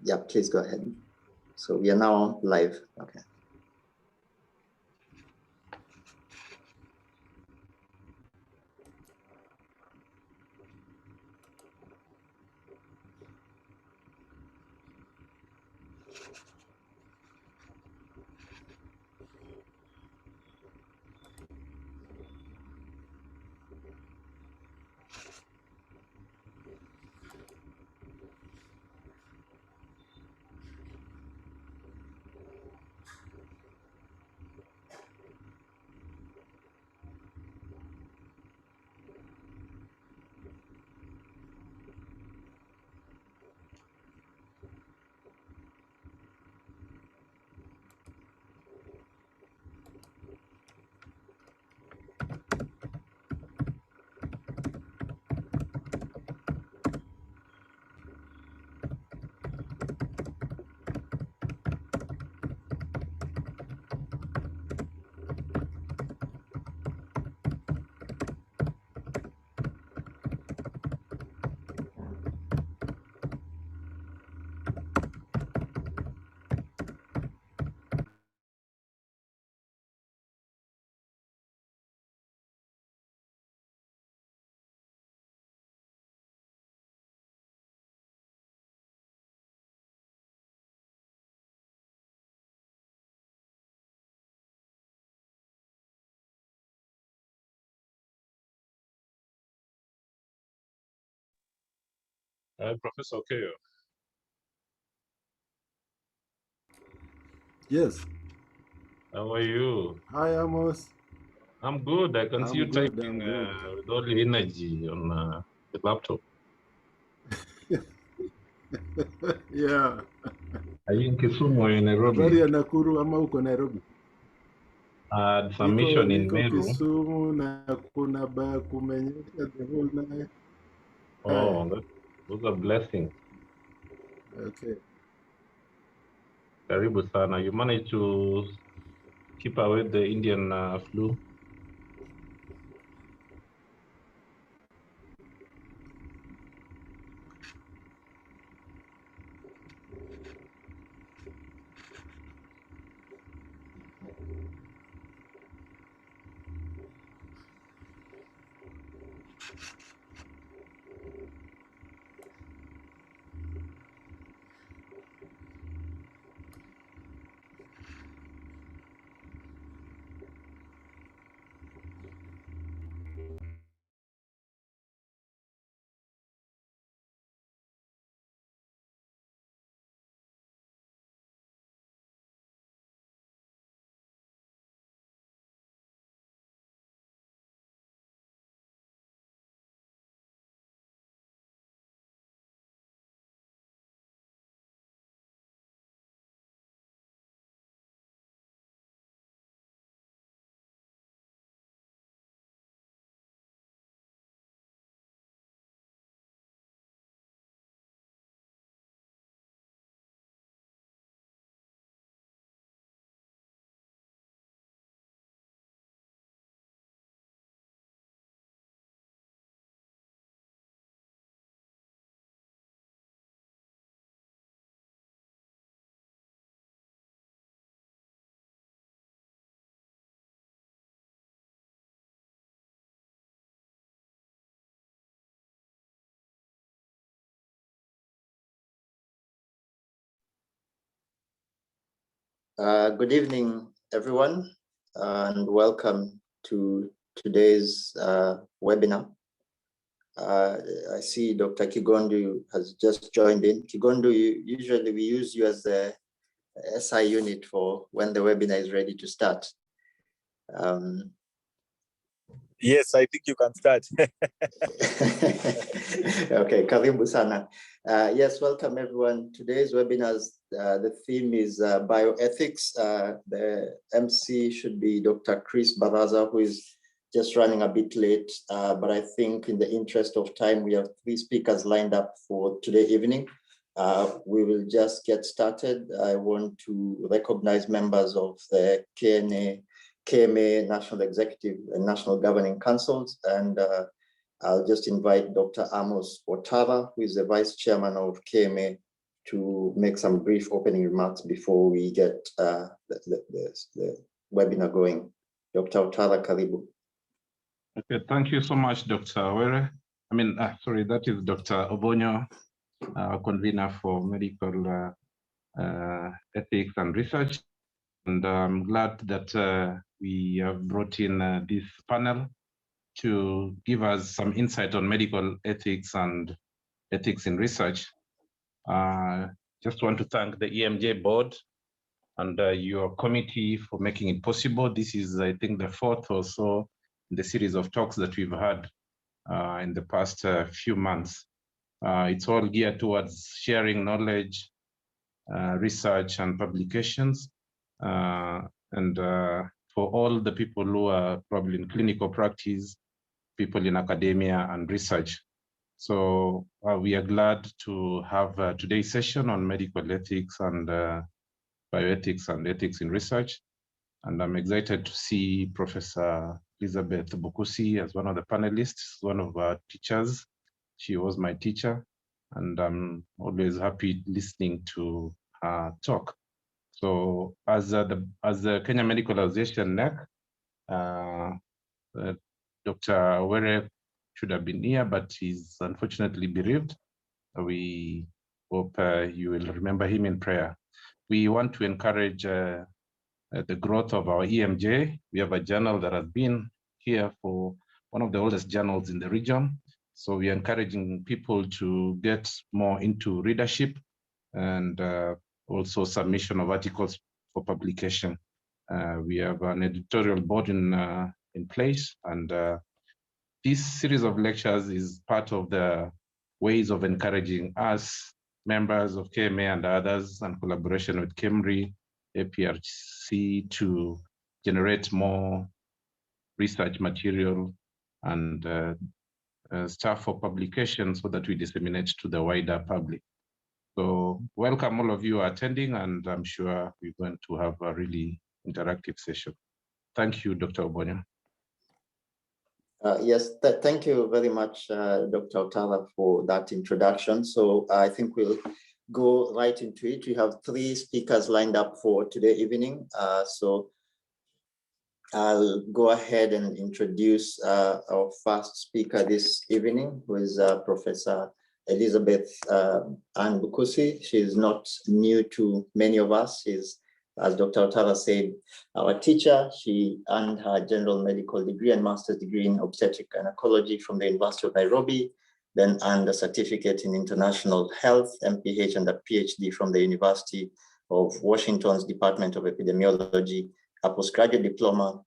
Yeah, please go ahead. So we are now live. Okay. Professor Keyo. Yes. How are you? Hi, Amos. I'm good. I can see you good, typing I'm good. with all the energy on the laptop. Yeah. Are you in Kisumu or in Nairobi? Habari ya Nakuru ama uko Nairobi? Some mission in Niko Meru. Kisumu na kuna kumenyesha the whole night. Oh, those are blessings. Okay. Karibu sana. You managed to keep away the Indian flu? Good evening, everyone, and welcome to today's webinar. I see Dr. Kigondu has just joined in. Kigondu, usually we use you as the SI unit for when the webinar is ready to start. Yes, I think you can start. Okay, karibu sana. Yes, welcome everyone. Today's webinars, the theme is bioethics. The MC should be Dr. Chris Baraza, who is just running a bit late, but I think in the interest of time, we have 3 speakers lined up for today evening. We will just get started. I want to recognize members of the KMA National Executive and National Governing Councils, and I'll just invite Dr. Amos Otara, who is the Vice Chairman of KMA, to make some brief opening remarks before we get the webinar going. Dr. Otara, karibu. Okay, thank you so much, Dr. Were. Sorry, that is Dr. Obonyo, convener for medical ethics and research. And I'm glad that we have brought in this panel to give us some insight on medical ethics and ethics in research. Just want to thank the EAMJ board and your committee for making it possible. This is, I think, the fourth or so in the series of talks that we've had in the past few months. It's all geared towards sharing knowledge, research and publications, and for all the people who are probably in clinical practice, people in academia and research. So we are glad to have today's session on medical ethics and bioethics and ethics in research. And I'm excited to see Professor Elizabeth Bukusi as one of the panelists, one of our teachers. She was my teacher, and I'm always happy listening to her talk. So as the Kenya Medical Association NEC, Dr. Were should have been here, but he's unfortunately bereaved. We hope you will remember him in prayer. We want to encourage the growth of our EAMJ. We have a journal that has been here for one of the oldest journals in the region. So we are encouraging people to get more into readership and also submission of articles for publication. We have an editorial board in place, and this series of lectures is part of the ways of encouraging us, members of KMA and others, and collaboration with KEMRI, APRC, to generate more research material and stuff for publication so that we disseminate to the wider public. So welcome all of you attending, and I'm sure we're going to have a really interactive session. Thank you, Dr. Obonyo. Yes, thank you very much, Dr. Otara, for that introduction. So I think we'll go right into it. We have 3 speakers lined up for today evening. So I'll go ahead and introduce our first speaker this evening, who is Professor Elizabeth Ann Bukusi. She's not new to many of us. She's, as Dr. Otara said, our teacher. She earned her general medical degree and master's degree in obstetric gynecology from the University of Nairobi, then earned a certificate in international health, MPH, and a PhD from the University of Washington's Department of Epidemiology, a postgraduate diploma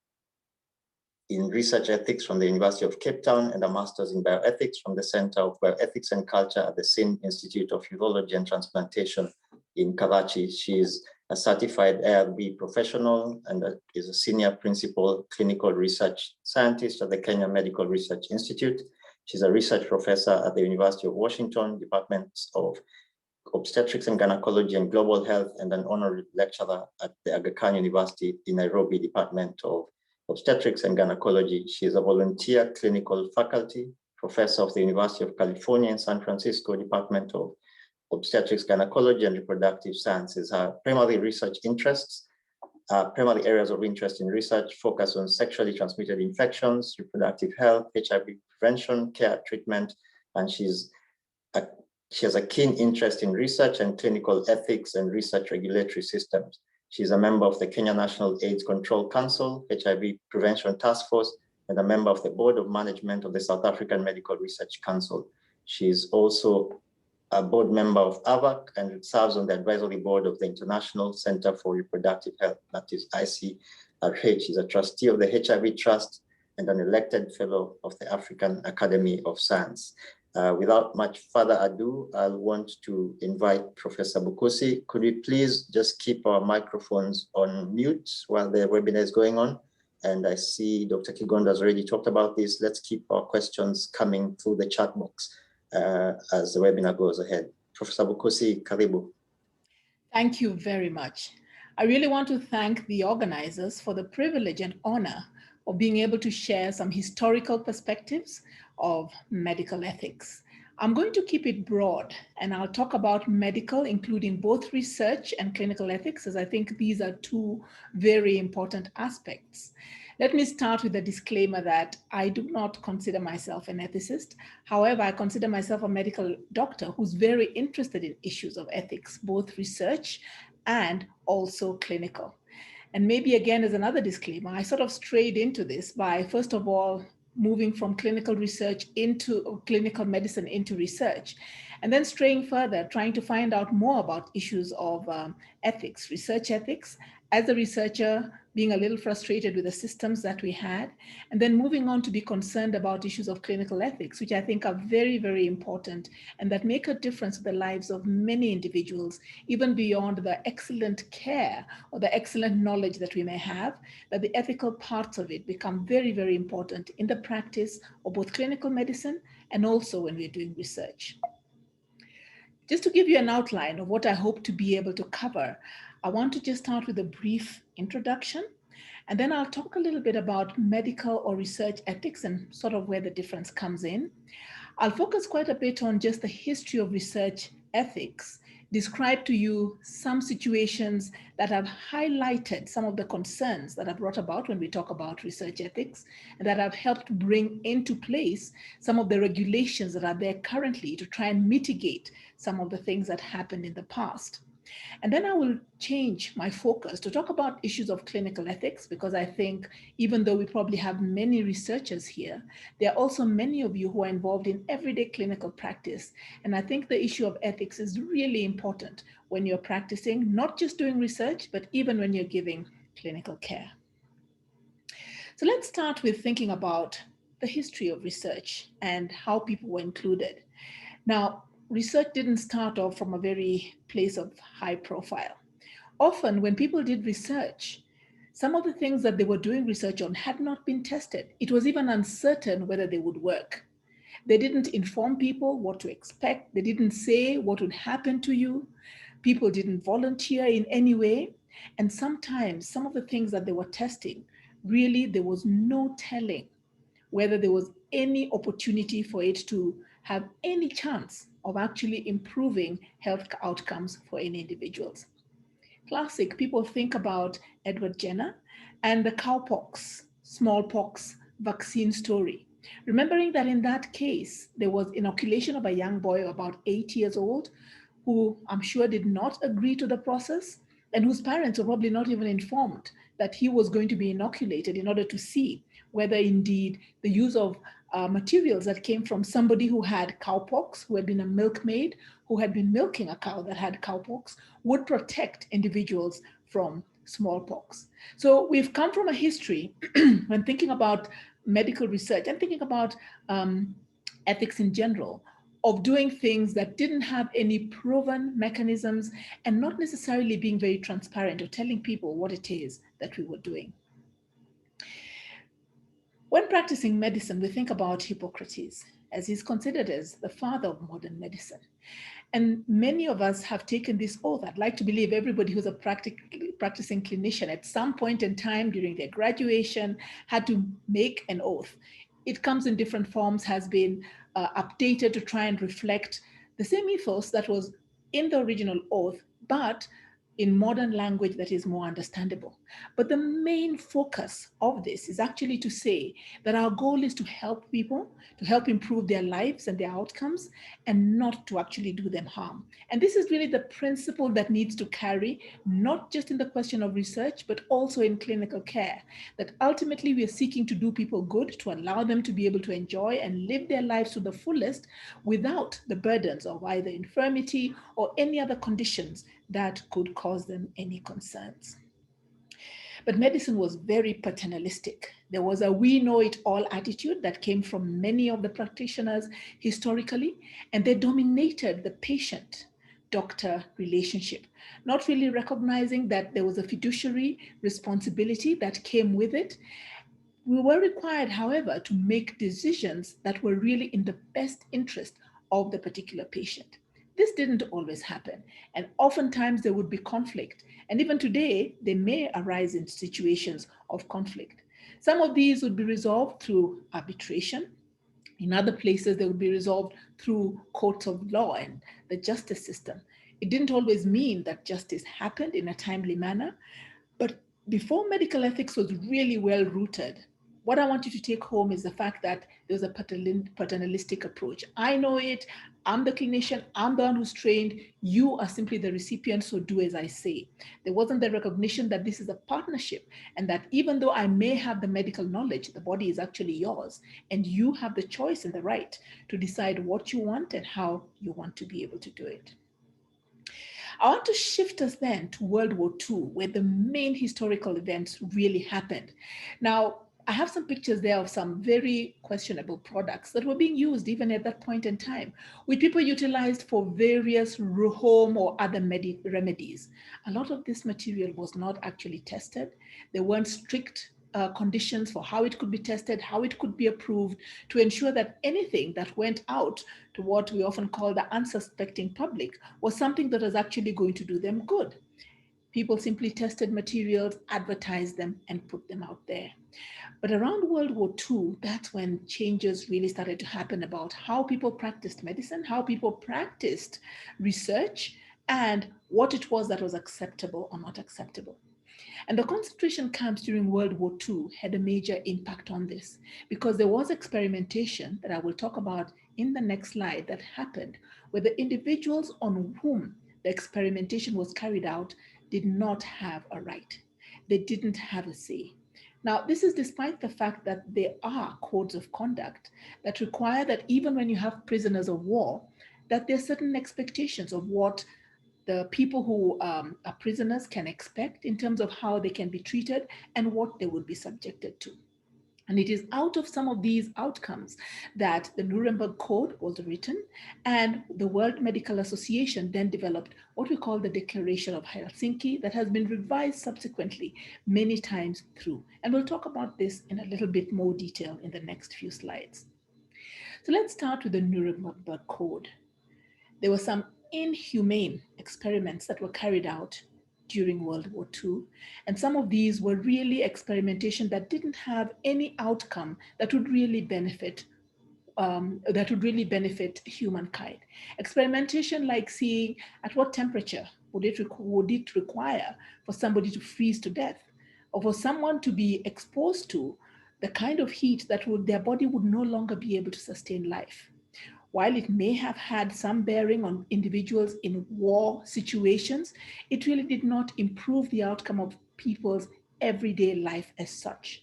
in research ethics from the University of Cape Town, and a master's in bioethics from the Center of Bioethics and Culture at the Sindh Institute of Urology and Transplantation in Karachi. She's a certified ARB professional and is a senior principal clinical research scientist at the Kenya Medical Research Institute. She's a research professor at the University of Washington, Department of Obstetrics and Gynecology and Global Health, and an honorary lecturer at the Aga Khan University in Nairobi, Department of Obstetrics and Gynecology. She is a volunteer clinical faculty professor of the University of California in San Francisco, Department of Obstetrics, Gynecology, and Reproductive Sciences. Her primary research interests, primary areas of interest in research focus on sexually transmitted infections, reproductive health, HIV prevention, care, treatment, and she has a keen interest in research and clinical ethics and research regulatory systems. She's a member of the Kenya National AIDS Control Council, HIV Prevention Task Force, and a member of the Board of Management of the South African Medical Research Council. She's also a board member of AVAC and serves on the advisory board of the International Center for Reproductive Health, that is ICRH. She's a trustee of the HIV Trust and an elected fellow of the African Academy of Science. Without much further ado, I want to invite Professor Bukusi. Could we please just keep our microphones on mute while the webinar is going on? And I see Dr. Kigonda has already talked about this. Let's keep our questions coming through the chat box as the webinar goes ahead. Professor Bukusi, karibu. Thank you very much. I really want to thank the organizers for the privilege and honor of being able to share some historical perspectives of medical ethics. I'm going to keep it broad, and I'll talk about medical, including both research and clinical ethics, as I think these are two very important aspects. Let me start with a disclaimer that I do not consider myself an ethicist. However, I consider myself a medical doctor who's very interested in issues of ethics, both research and also clinical. And maybe again, as another disclaimer, I sort of strayed into this by, first of all, moving from clinical research into clinical medicine into research, and then straying further, trying to find out more about issues of ethics, research ethics, as a researcher, being a little frustrated with the systems that we had, and then moving on to be concerned about issues of clinical ethics, which I think are very, very important and that make a difference in the lives of many individuals, even beyond the excellent care or the excellent knowledge that we may have, that the ethical parts of it become very, very important in the practice of both clinical medicine and also when we're doing research. Just to give you an outline of what I hope to be able to cover, I want to just start with a brief introduction, and then I'll talk a little bit about medical or research ethics and sort of where the difference comes in. I'll focus quite a bit on just the history of research ethics, describe to you some situations that have highlighted some of the concerns that are brought about when we talk about research ethics, and that have helped bring into place some of the regulations that are there currently to try and mitigate some of the things that happened in the past. And then I will change my focus to talk about issues of clinical ethics, because I think even though we probably have many researchers here, there are also many of you who are involved in everyday clinical practice. And I think the issue of ethics is really important when you're practicing, not just doing research, but even when you're giving clinical care. So let's start with thinking about the history of research and how people were included. Now, research didn't start off from a very place of high profile. Often when people did research, some of the things that they were doing research on had not been tested. It was even uncertain whether they would work. They didn't inform people what to expect. They didn't say what would happen to you. People didn't volunteer in any way. And sometimes some of the things that they were testing, really there was no telling whether there was any opportunity for it to have any chance of actually improving health outcomes for any individuals. Classic, people think about Edward Jenner and the cowpox, smallpox vaccine story. Remembering that in that case, there was inoculation of a young boy about 8 years old, who I'm sure did not agree to the process, and whose parents were probably not even informed that he was going to be inoculated in order to see whether indeed the use of materials that came from somebody who had cowpox, who had been a milkmaid, who had been milking a cow that had cowpox, would protect individuals from smallpox. So we've come from a history when thinking about medical research and thinking about ethics in general, of doing things that didn't have any proven mechanisms and not necessarily being very transparent or telling people what it is that we were doing. When practicing medicine, we think about Hippocrates, as he's considered as the father of modern medicine. And many of us have taken this oath. I'd like to believe everybody who's a practicing clinician at some point in time during their graduation had to make an oath. It comes in different forms, has been updated to try and reflect the same ethos that was in the original oath, but in modern language that is more understandable. But the main focus of this is actually to say that our goal is to help people, to help improve their lives and their outcomes, and not to actually do them harm. And this is really the principle that needs to carry, not just in the question of research, but also in clinical care, that ultimately we are seeking to do people good, to allow them to be able to enjoy and live their lives to the fullest without the burdens of either infirmity or any other conditions that could cause them any concerns. But medicine was very paternalistic. There was a we know it all attitude that came from many of the practitioners historically, and they dominated the patient-doctor relationship, not really recognizing that there was a fiduciary responsibility that came with it. We were required, however, to make decisions that were really in the best interest of the particular patient. This didn't always happen, and oftentimes there would be conflict. And even today, they may arise in situations of conflict. Some of these would be resolved through arbitration, In other places, they would be resolved through courts of law and the justice system. It didn't always mean that justice happened in a timely manner, but before medical ethics was really well rooted, what I want you to take home is the fact that there's a paternalistic approach. I know it, I'm the clinician, I'm the one who's trained, you are simply the recipient, so do as I say. There wasn't the recognition that this is a partnership and that even though I may have the medical knowledge, the body is actually yours and you have the choice and the right to decide what you want and how you want to be able to do it. I want to shift us then to World War II, where the main historical events really happened. Now, I have some pictures there of some very questionable products that were being used even at that point in time, which people utilized for various home or other remedies. A lot of this material was not actually tested. There weren't strict conditions for how it could be tested, how it could be approved, to ensure that anything that went out to what we often call the unsuspecting public was something that was actually going to do them good. People simply tested materials, advertised them, and put them out there. But around World War II, that's when changes really started to happen about how people practiced medicine, how people practiced research, and what it was that was acceptable or not acceptable. And the concentration camps during World War II had a major impact on this because there was experimentation that I will talk about in the next slide that happened where the individuals on whom the experimentation was carried out did not have a right. They didn't have a say. Now, this is despite the fact that there are codes of conduct that require that even when you have prisoners of war, that there are certain expectations of what the people who are prisoners can expect in terms of how they can be treated and what they would be subjected to. And it is out of some of these outcomes that the Nuremberg Code was written and the World Medical Association then developed what we call the Declaration of Helsinki that has been revised subsequently many times through. And we'll talk about this in a little bit more detail in the next few slides. So let's start with the Nuremberg Code. There were some inhumane experiments that were carried out during World War II. And some of these were really experimentation that didn't have any outcome that would really benefit humankind. Experimentation like seeing at what temperature would it require for somebody to freeze to death or for someone to be exposed to the kind of heat that their body would no longer be able to sustain life. While it may have had some bearing on individuals in war situations, it really did not improve the outcome of people's everyday life as such.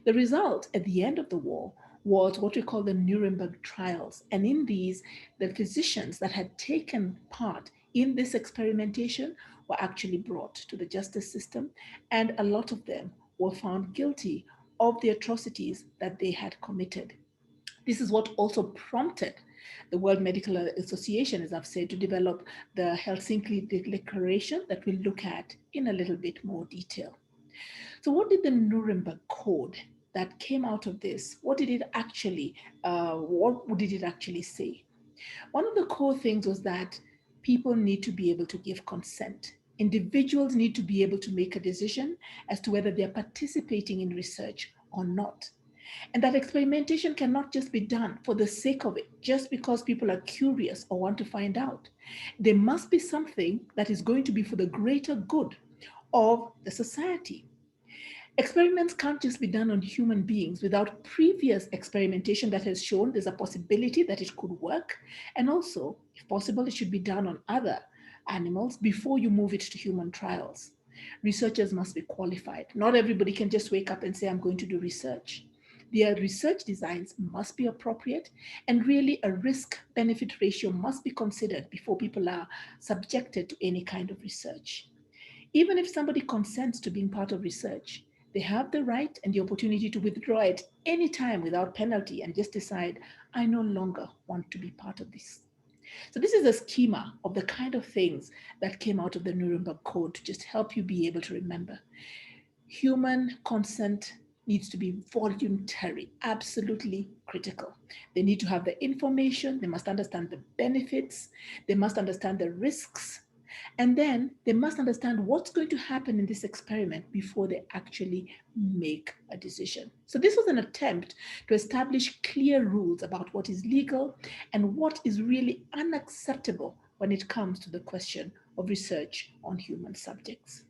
The result at the end of the war was what we call the Nuremberg trials. And in these, the physicians that had taken part in this experimentation were actually brought to the justice system, and a lot of them were found guilty of the atrocities that they had committed. This is what also prompted the World Medical Association, as I've said, to develop the Helsinki Declaration that we'll look at in a little bit more detail. So what did the Nuremberg Code that came out of this, what did it actually say? One of the core things was that people need to be able to give consent. Individuals need to be able to make a decision as to whether they're participating in research or not. And that experimentation cannot just be done for the sake of it, just because people are curious or want to find out. There must be something that is going to be for the greater good of the society. Experiments can't just be done on human beings without previous experimentation that has shown there's a possibility that it could work. And also, if possible, it should be done on other animals before you move it to human trials. Researchers must be qualified. Not everybody can just wake up and say, I'm going to do research. Their research designs must be appropriate, and really a risk-benefit ratio must be considered before people are subjected to any kind of research. Even if somebody consents to being part of research, they have the right and the opportunity to withdraw at any time without penalty and just decide, I no longer want to be part of this. So this is a schema of the kind of things that came out of the Nuremberg Code to just help you be able to remember. Human consent needs to be voluntary, absolutely critical. They need to have the information, they must understand the benefits, they must understand the risks, And then they must understand what's going to happen in this experiment before they actually make a decision. So this was an attempt to establish clear rules about what is legal and what is really unacceptable when it comes to the question of research on human subjects.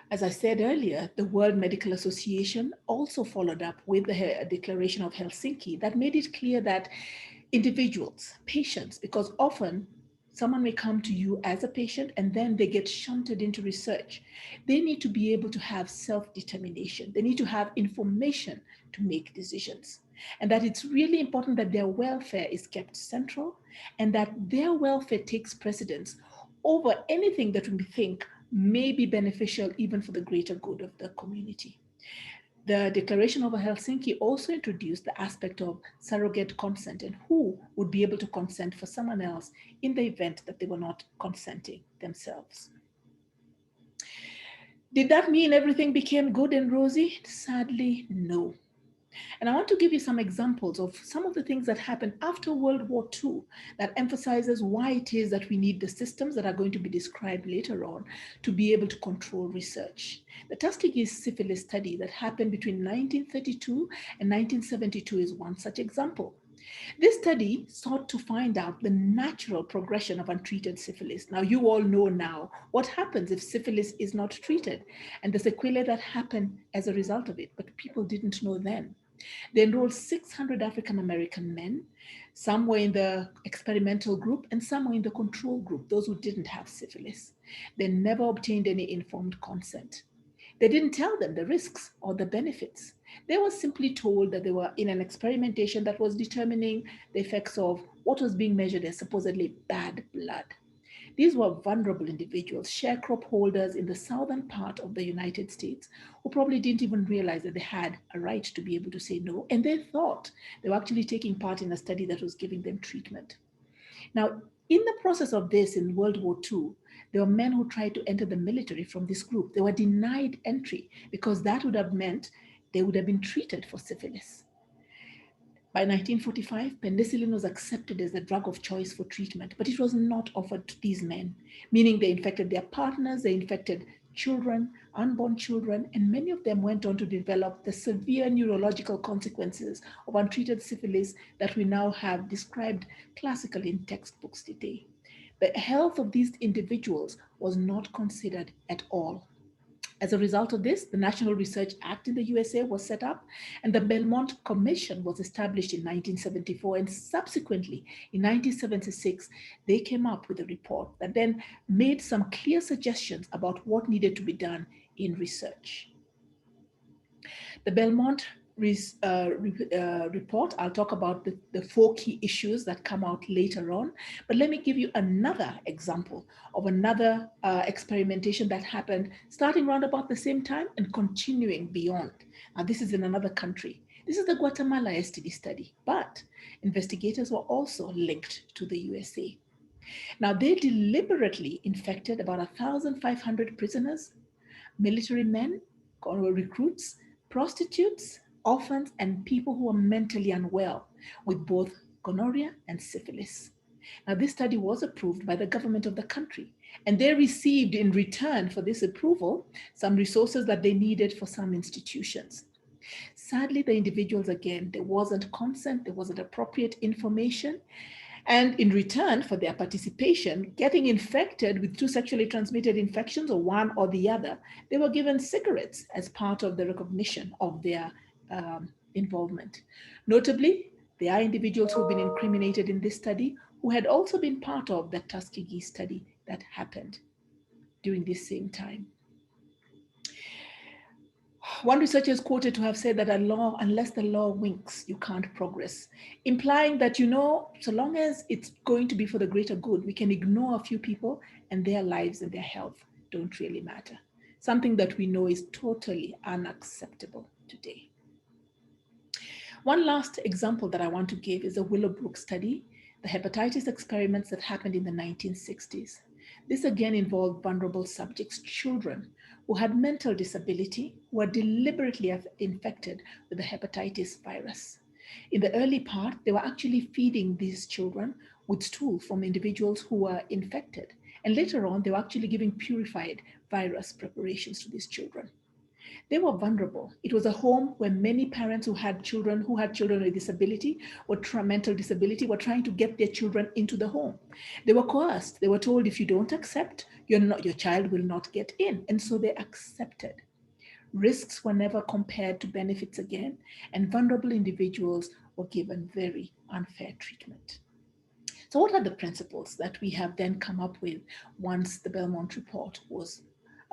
As I said earlier, the World Medical Association also followed up with the Declaration of Helsinki that made it clear that individuals, patients, because often someone may come to you as a patient and then they get shunted into research. They need to be able to have self-determination. They need to have information to make decisions. And that it's really important that their welfare is kept central and that their welfare takes precedence over anything that we think may be beneficial even for the greater good of the community. The Declaration of Helsinki also introduced the aspect of surrogate consent and who would be able to consent for someone else in the event that they were not consenting themselves. Did that mean everything became good and rosy? Sadly, no. And I want to give you some examples of some of the things that happened after World War II that emphasizes why it is that we need the systems that are going to be described later on to be able to control research. The Tuskegee syphilis study that happened between 1932 and 1972 is one such example. This study sought to find out the natural progression of untreated syphilis. Now, you all know now what happens if syphilis is not treated and the sequelae that happen as a result of it, but people didn't know then. They enrolled 600 African-American men. Some were in the experimental group and some were in the control group, those who didn't have syphilis. They never obtained any informed consent. They didn't tell them the risks or the benefits. They were simply told that they were in an experimentation that was determining the effects of what was being measured as supposedly bad blood. These were vulnerable individuals, sharecrop holders in the southern part of the United States, who probably didn't even realize that they had a right to be able to say no, and they thought they were actually taking part in a study that was giving them treatment. Now, in the process of this in World War II, there were men who tried to enter the military from this group. They were denied entry because that would have meant they would have been treated for syphilis. By 1945, penicillin was accepted as the drug of choice for treatment, but it was not offered to these men, meaning they infected their partners, they infected children, unborn children, and many of them went on to develop the severe neurological consequences of untreated syphilis that we now have described classically in textbooks today. The health of these individuals was not considered at all. As a result of this, the National Research Act in the USA was set up, and the Belmont Commission was established in 1974. And subsequently, in 1976, they came up with a report that then made some clear suggestions about what needed to be done in research. The Belmont report, I'll talk about the 4 key issues that come out later on, but let me give you another example of another experimentation that happened starting around about the same time and continuing beyond. Now, this is in another country. This is the Guatemala STD study, but investigators were also linked to the USA. Now, they deliberately infected about 1,500 prisoners, military men, recruits, prostitutes, orphans, and people who are mentally unwell with both gonorrhea and syphilis. Now, this study was approved by the government of the country, and they received in return for this approval some resources that they needed for some institutions. Sadly, the individuals, again, there wasn't consent, there wasn't appropriate information, and in return for their participation, getting infected with 2 sexually transmitted infections or one or the other, they were given cigarettes as part of the recognition of their involvement. Notably, there are individuals who have been incriminated in this study who had also been part of the Tuskegee study that happened during this same time. One researcher is quoted to have said that unless the law winks, you can't progress, implying that, so long as it's going to be for the greater good, we can ignore a few people and their lives and their health don't really matter. Something that we know is totally unacceptable today. One last example that I want to give is the Willowbrook study, the hepatitis experiments that happened in the 1960s. This again involved vulnerable subjects, children who had mental disability, who were deliberately infected with the hepatitis virus. In the early part, they were actually feeding these children with stool from individuals who were infected. And later on, they were actually giving purified virus preparations to these children. They were vulnerable. It was a home where many parents who had children with disability or mental disability were trying to get their children into the home. They were coerced. They were told, if you don't accept, your child will not get in. And so they accepted. Risks were never compared to benefits again, and vulnerable individuals were given very unfair treatment. So what are the principles that we have then come up with once the Belmont report was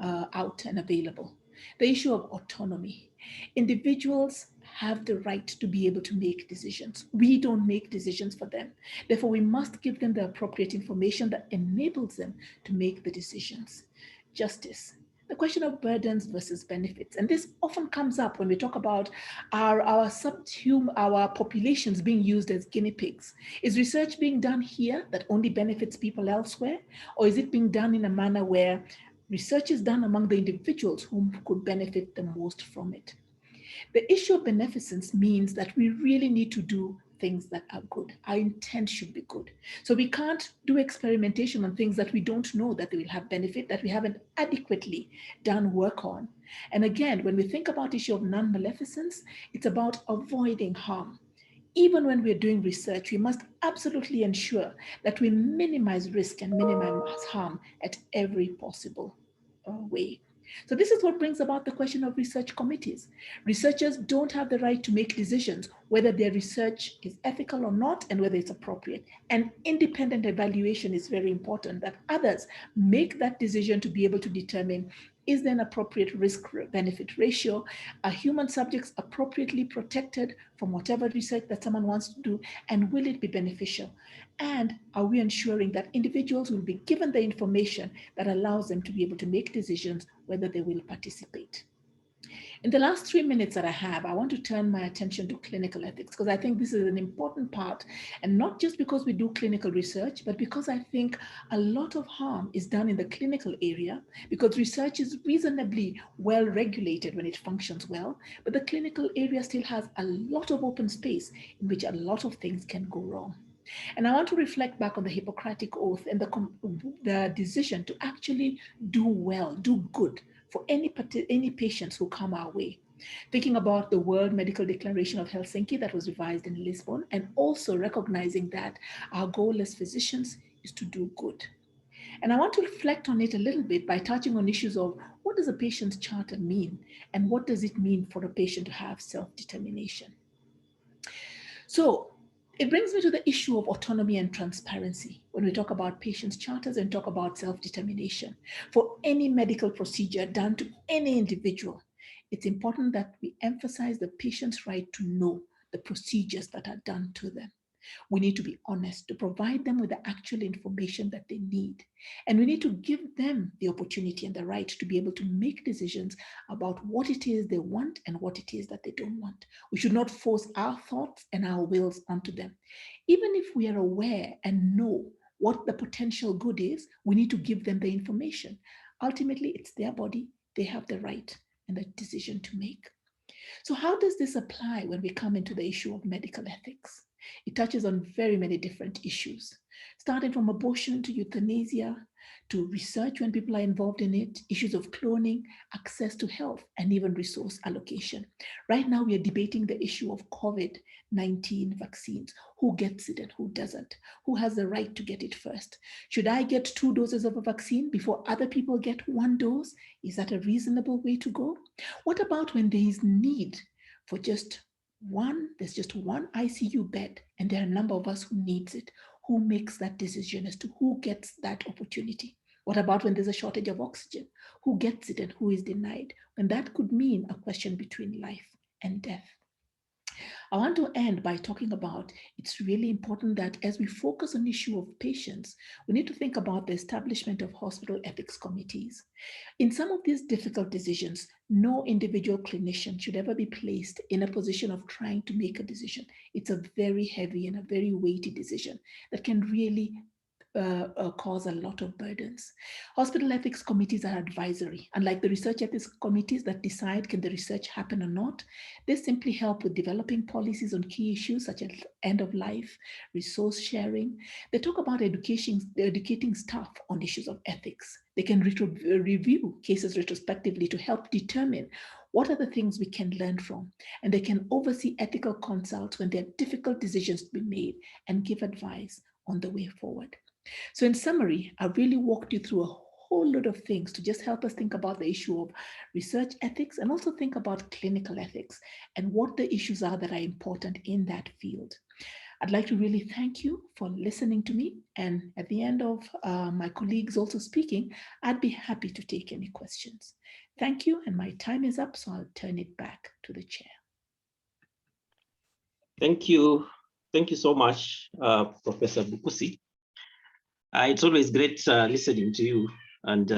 out and available? The issue of autonomy. Individuals have the right to be able to make decisions. We don't make decisions for them. Therefore, we must give them the appropriate information that enables them to make the decisions. Justice. The question of burdens versus benefits. And this often comes up when we talk about our populations being used as guinea pigs. Is research being done here that only benefits people elsewhere? Or is it being done in a manner where research is done among the individuals who could benefit the most from it? The issue of beneficence means that we really need to do things that are good. Our intent should be good. So we can't do experimentation on things that we don't know that they will have benefit, that we haven't adequately done work on. And again, when we think about the issue of non-maleficence, it's about avoiding harm. Even when we're doing research, we must absolutely ensure that we minimize risk and minimize harm at every possible way. So this is what brings about the question of research committees. Researchers don't have the right to make decisions whether their research is ethical or not and whether it's appropriate. And independent evaluation is very important, that others make that decision to be able to determine, is there an appropriate risk-benefit ratio? Are human subjects appropriately protected from whatever research that someone wants to do? And will it be beneficial? And are we ensuring that individuals will be given the information that allows them to be able to make decisions whether they will participate? In the last 3 minutes that I have, I want to turn my attention to clinical ethics, because I think this is an important part, and not just because we do clinical research, but because I think a lot of harm is done in the clinical area, because research is reasonably well regulated when it functions well, but the clinical area still has a lot of open space in which a lot of things can go wrong. And I want to reflect back on the Hippocratic Oath and the decision to actually do well, do good for any patients who come our way. Thinking about the World Medical Declaration of Helsinki that was revised in Lisbon, and also recognizing that our goal as physicians is to do good. And I want to reflect on it a little bit by touching on issues of what does a patient's charter mean, and what does it mean for a patient to have self-determination? So it brings me to the issue of autonomy and transparency when we talk about patients' charters and talk about self-determination. For any medical procedure done to any individual, it's important that we emphasize the patient's right to know the procedures that are done to them. We need to be honest, to provide them with the actual information that they need. And we need to give them the opportunity and the right to be able to make decisions about what it is they want and what it is that they don't want. We should not force our thoughts and our wills onto them. Even if we are aware and know what the potential good is, we need to give them the information. Ultimately, it's their body. They have the right and the decision to make. So how does this apply when we come into the issue of medical ethics? It touches on very many different issues, starting from abortion to euthanasia, to research when people are involved in it, issues of cloning, access to health, and even resource allocation. Right now, we are debating the issue of COVID-19 vaccines. Who gets it and who doesn't? Who has the right to get it first? Should I get 2 doses of a vaccine before other people get 1 dose? Is that a reasonable way to go? What about when there is need for there's just one ICU bed and there are a number of us who needs it? Who makes that decision as to who gets that opportunity? What about when there's a shortage of oxygen? Who gets it and who is denied? And that could mean a question between life and death. I want to end by talking about, it's really important that as we focus on the issue of patients, we need to think about the establishment of hospital ethics committees. In some of these difficult decisions, no individual clinician should ever be placed in a position of trying to make a decision. It's a very heavy and a very weighty decision that can really cause a lot of burdens. Hospital ethics committees are advisory. Unlike the research ethics committees that decide can the research happen or not, they simply help with developing policies on key issues such as end of life, resource sharing. They talk about educating staff on issues of ethics. They can review cases retrospectively to help determine what are the things we can learn from, and they can oversee ethical consults when there are difficult decisions to be made and give advice on the way forward. So in summary, I really walked you through a whole lot of things to just help us think about the issue of research ethics and also think about clinical ethics and what the issues are that are important in that field. I'd like to really thank you for listening to me. And at the end of my colleagues also speaking, I'd be happy to take any questions. Thank you. And my time is up, so I'll turn it back to the chair. Thank you. Thank you so much, Professor Bukusi. It's always great listening to you. And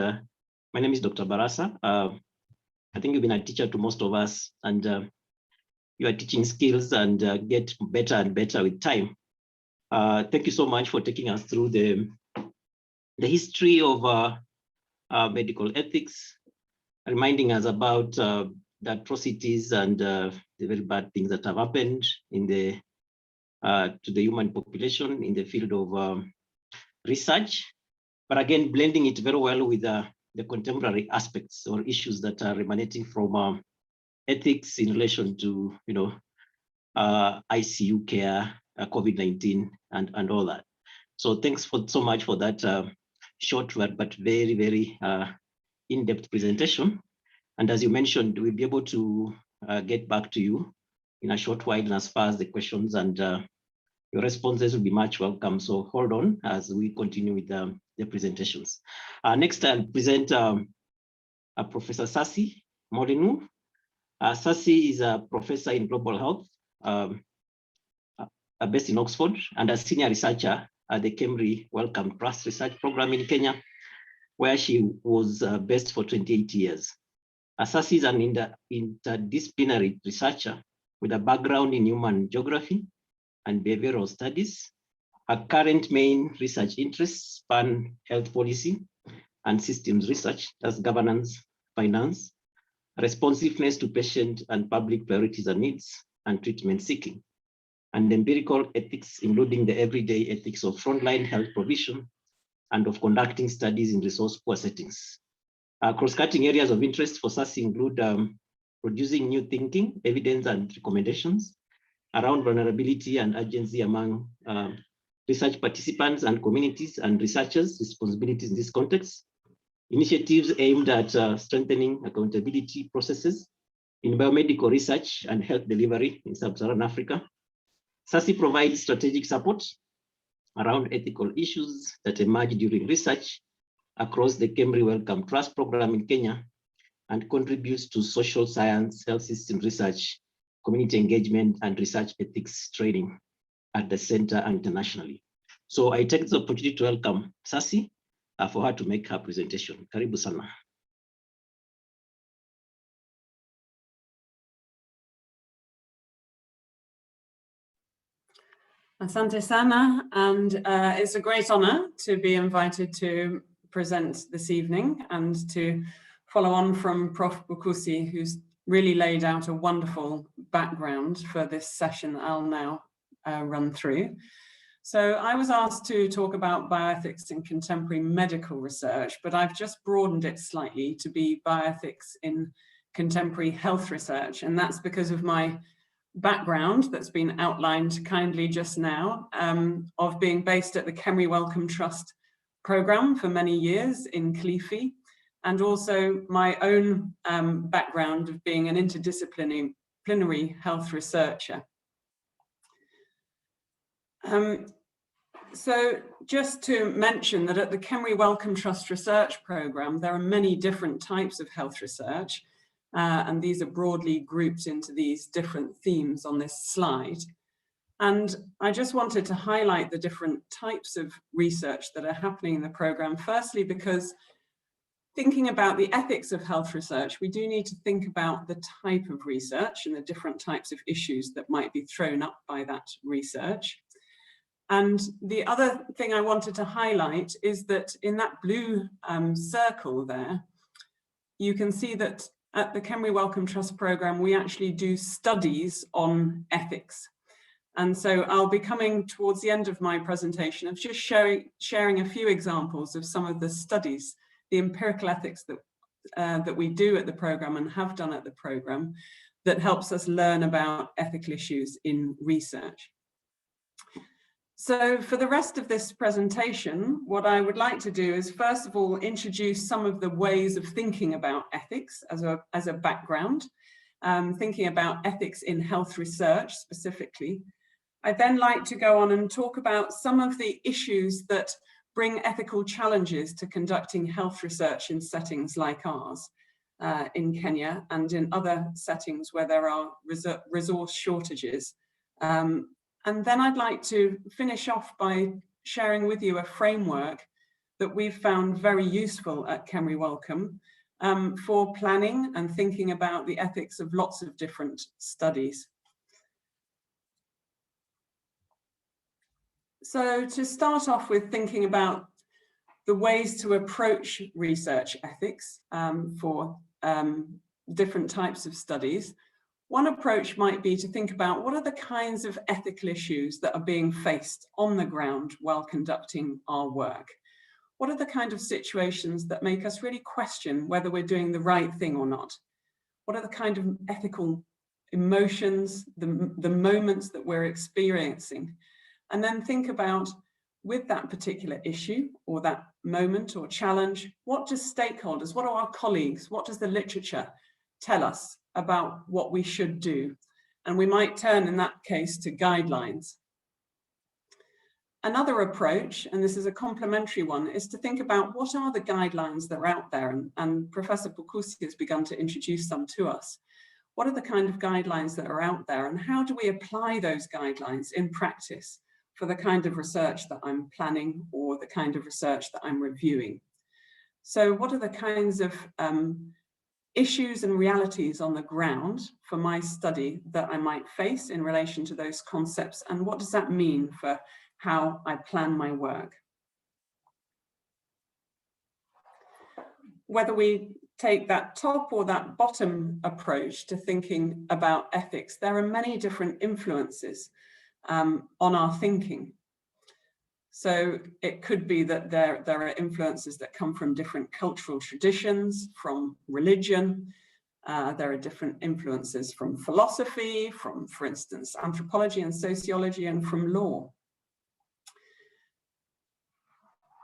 my name is Dr. Barasa. I think you've been a teacher to most of us, and you are teaching skills and get better and better with time. Thank you so much for taking us through the history of medical ethics, reminding us about the atrocities and the very bad things that have happened in the to the human population in the field of research, but again, blending it very well with the contemporary aspects or issues that are emanating from ethics in relation to, ICU care, COVID-19, and all that. So thanks so much for that short but very, very in-depth presentation. And as you mentioned, we'll be able to get back to you in a short while as far as the questions and your responses will be much welcome. So hold on as we continue with the presentations. Next, I'll present Professor Sasi Morinu. Sasi is a professor in global health based in Oxford and a senior researcher at the KWTRP Wellcome Trust Research Program in Kenya, where she was based for 28 years. Sasi is an interdisciplinary researcher with a background in human geography and behavioral studies. Her current main research interests span health policy and systems research, that's governance, finance, responsiveness to patient and public priorities and needs, and treatment seeking, and empirical ethics, including the everyday ethics of frontline health provision and of conducting studies in resource-poor settings. Cross-cutting areas of interest for Sasi include producing new thinking, evidence, and recommendations around vulnerability and urgency among research participants and communities and researchers' responsibilities in this context, initiatives aimed at strengthening accountability processes in biomedical research and health delivery in sub-Saharan Africa. Sasi provides strategic support around ethical issues that emerge during research across the KWTRP Wellcome Trust program in Kenya and contributes to social science, health system research, community engagement, and research ethics training at the center and internationally. So I take the opportunity to welcome Sasi for her to make her presentation. Karibu sana. Asante sana, and it's a great honor to be invited to present this evening and to follow on from Prof. Bukusi, who's really laid out a wonderful background for this session that I'll now run through. So I was asked to talk about bioethics in contemporary medical research, but I've just broadened it slightly to be bioethics in contemporary health research, and that's because of my background that's been outlined kindly just now, of being based at the KWTRP Wellcome Trust program for many years in Kilifi, and also my own background of being an interdisciplinary health researcher. So just to mention that at the KWTRP Wellcome Trust Research Program, there are many different types of health research, and these are broadly grouped into these different themes on this slide. And I just wanted to highlight the different types of research that are happening in the program. Firstly, because thinking about the ethics of health research, we do need to think about the type of research and the different types of issues that might be thrown up by that research. And the other thing I wanted to highlight is that in that blue circle there, you can see that at the Khemri Wellcome Trust Programme, we actually do studies on ethics. And so I'll be coming towards the end of my presentation of just sharing a few examples of some of the studies, the empirical ethics that we do at the programme and have done at the programme that helps us learn about ethical issues in research. So for the rest of this presentation, what I would like to do is first of all introduce some of the ways of thinking about ethics as a background, thinking about ethics in health research specifically. I'd then like to go on and talk about some of the issues that bring ethical challenges to conducting health research in settings like ours in Kenya and in other settings where there are resource shortages. And then I'd like to finish off by sharing with you a framework that we've found very useful at Khemri Wellcome for planning and thinking about the ethics of lots of different studies. So to start off with thinking about the ways to approach research ethics for different types of studies, one approach might be to think about what are the kinds of ethical issues that are being faced on the ground while conducting our work. What are the kind of situations that make us really question whether we're doing the right thing or not? What are the kind of ethical emotions, the moments that we're experiencing? And then think about, with that particular issue or that moment or challenge, what do stakeholders, what do our colleagues, what does the literature tell us about what we should do? And we might turn in that case to guidelines. Another approach, and this is a complementary one, is to think about what are the guidelines that are out there, and Professor Pukusi has begun to introduce some to us. What are the kind of guidelines that are out there, and how do we apply those guidelines in practice for the kind of research that I'm planning or the kind of research that I'm reviewing? So what are the kinds of issues and realities on the ground for my study that I might face in relation to those concepts, and what does that mean for how I plan my work? Whether we take that top or that bottom approach to thinking about ethics, there are many different influences on our thinking. So it could be that there are influences that come from different cultural traditions, from religion. There are different influences from philosophy, from, for instance, anthropology and sociology, and from law.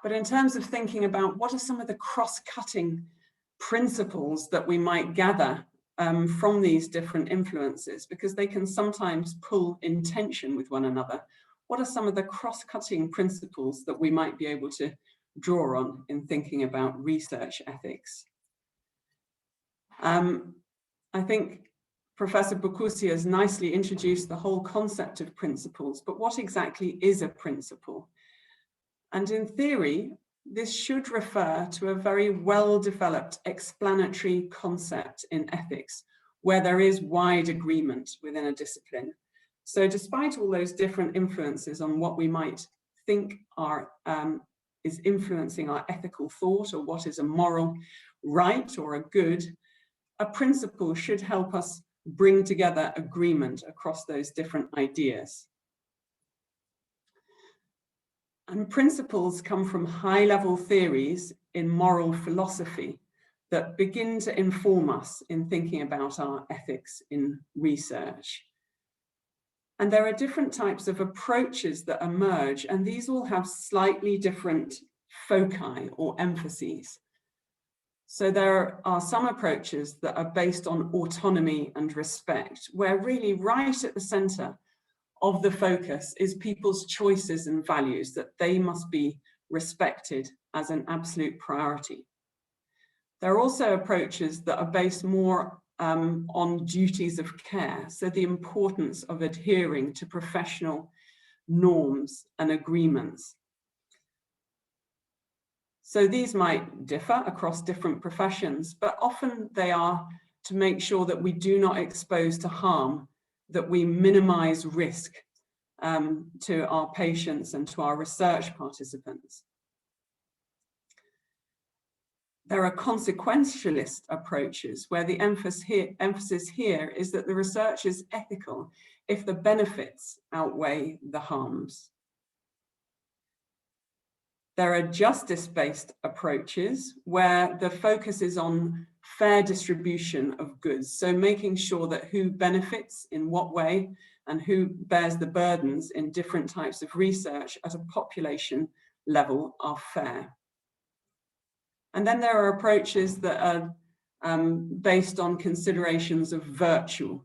But in terms of thinking about what are some of the cross-cutting principles that we might gather from these different influences, because they can sometimes pull in tension with one another. What are some of the cross-cutting principles that we might be able to draw on in thinking about research ethics? I think Professor Pukusi has nicely introduced the whole concept of principles, but what exactly is a principle? And in theory, this should refer to a very well-developed explanatory concept in ethics, where there is wide agreement within a discipline. So despite all those different influences on what we might think is influencing our ethical thought, or what is a moral right or a good, a principle should help us bring together agreement across those different ideas. And principles come from high-level theories in moral philosophy that begin to inform us in thinking about our ethics in research. And there are different types of approaches that emerge, and these all have slightly different foci or emphases. So there are some approaches that are based on autonomy and respect, where really right at the center of the focus is people's choices and values, that they must be respected as an absolute priority. There are also approaches that are based more on duties of care, so the importance of adhering to professional norms and agreements. So these might differ across different professions, but often they are to make sure that we do not expose to harm, that we minimize risk, to our patients and to our research participants. There are consequentialist approaches where the emphasis here is that the research is ethical if the benefits outweigh the harms. There are justice-based approaches where the focus is on fair distribution of goods. So making sure that who benefits in what way and who bears the burdens in different types of research at a population level are fair. And then there are approaches that are based on considerations of virtue.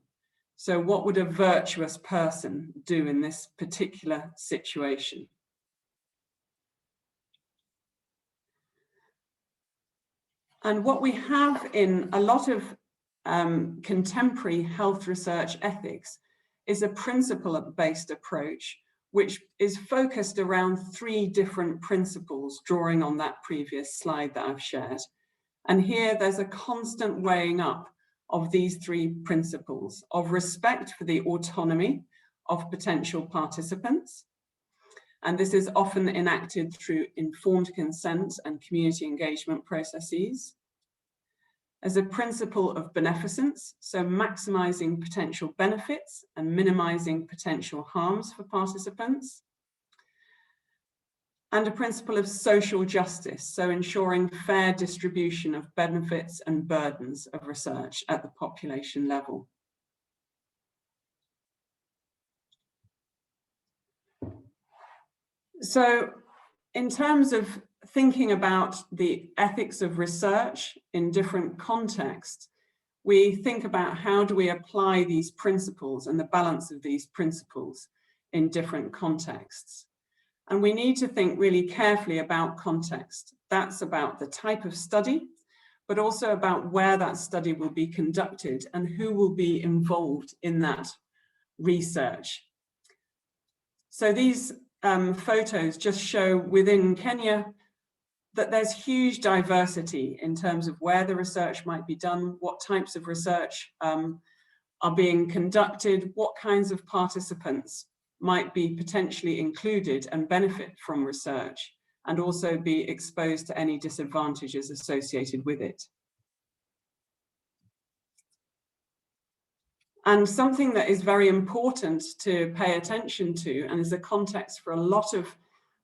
So what would a virtuous person do in this particular situation? And what we have in a lot of contemporary health research ethics is a principle-based approach, which is focused around 3 different principles, drawing on that previous slide that I've shared. And here there's a constant weighing up of these 3 principles of respect for the autonomy of potential participants. And this is often enacted through informed consent and community engagement processes. As a principle of beneficence, so maximizing potential benefits and minimizing potential harms for participants. And a principle of social justice, so ensuring fair distribution of benefits and burdens of research at the population level. So in terms of thinking about the ethics of research in different contexts, we think about how do we apply these principles and the balance of these principles in different contexts. And we need to think really carefully about context. That's about the type of study, but also about where that study will be conducted and who will be involved in that research. So these photos just show within Kenya that there's huge diversity in terms of where the research might be done, what types of research are being conducted, what kinds of participants might be potentially included and benefit from research, and also be exposed to any disadvantages associated with it. And something that is very important to pay attention to, and is a context for a lot of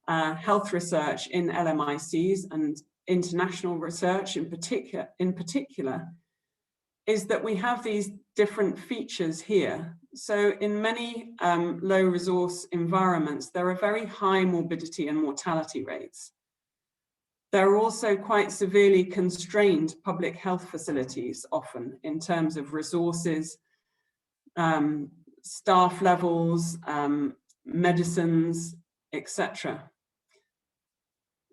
health research in LMICs and international research in particular, is that we have these different features here. So in many low resource environments, there are very high morbidity and mortality rates. There are also quite severely constrained public health facilities often in terms of resources, staff levels, medicines, etc.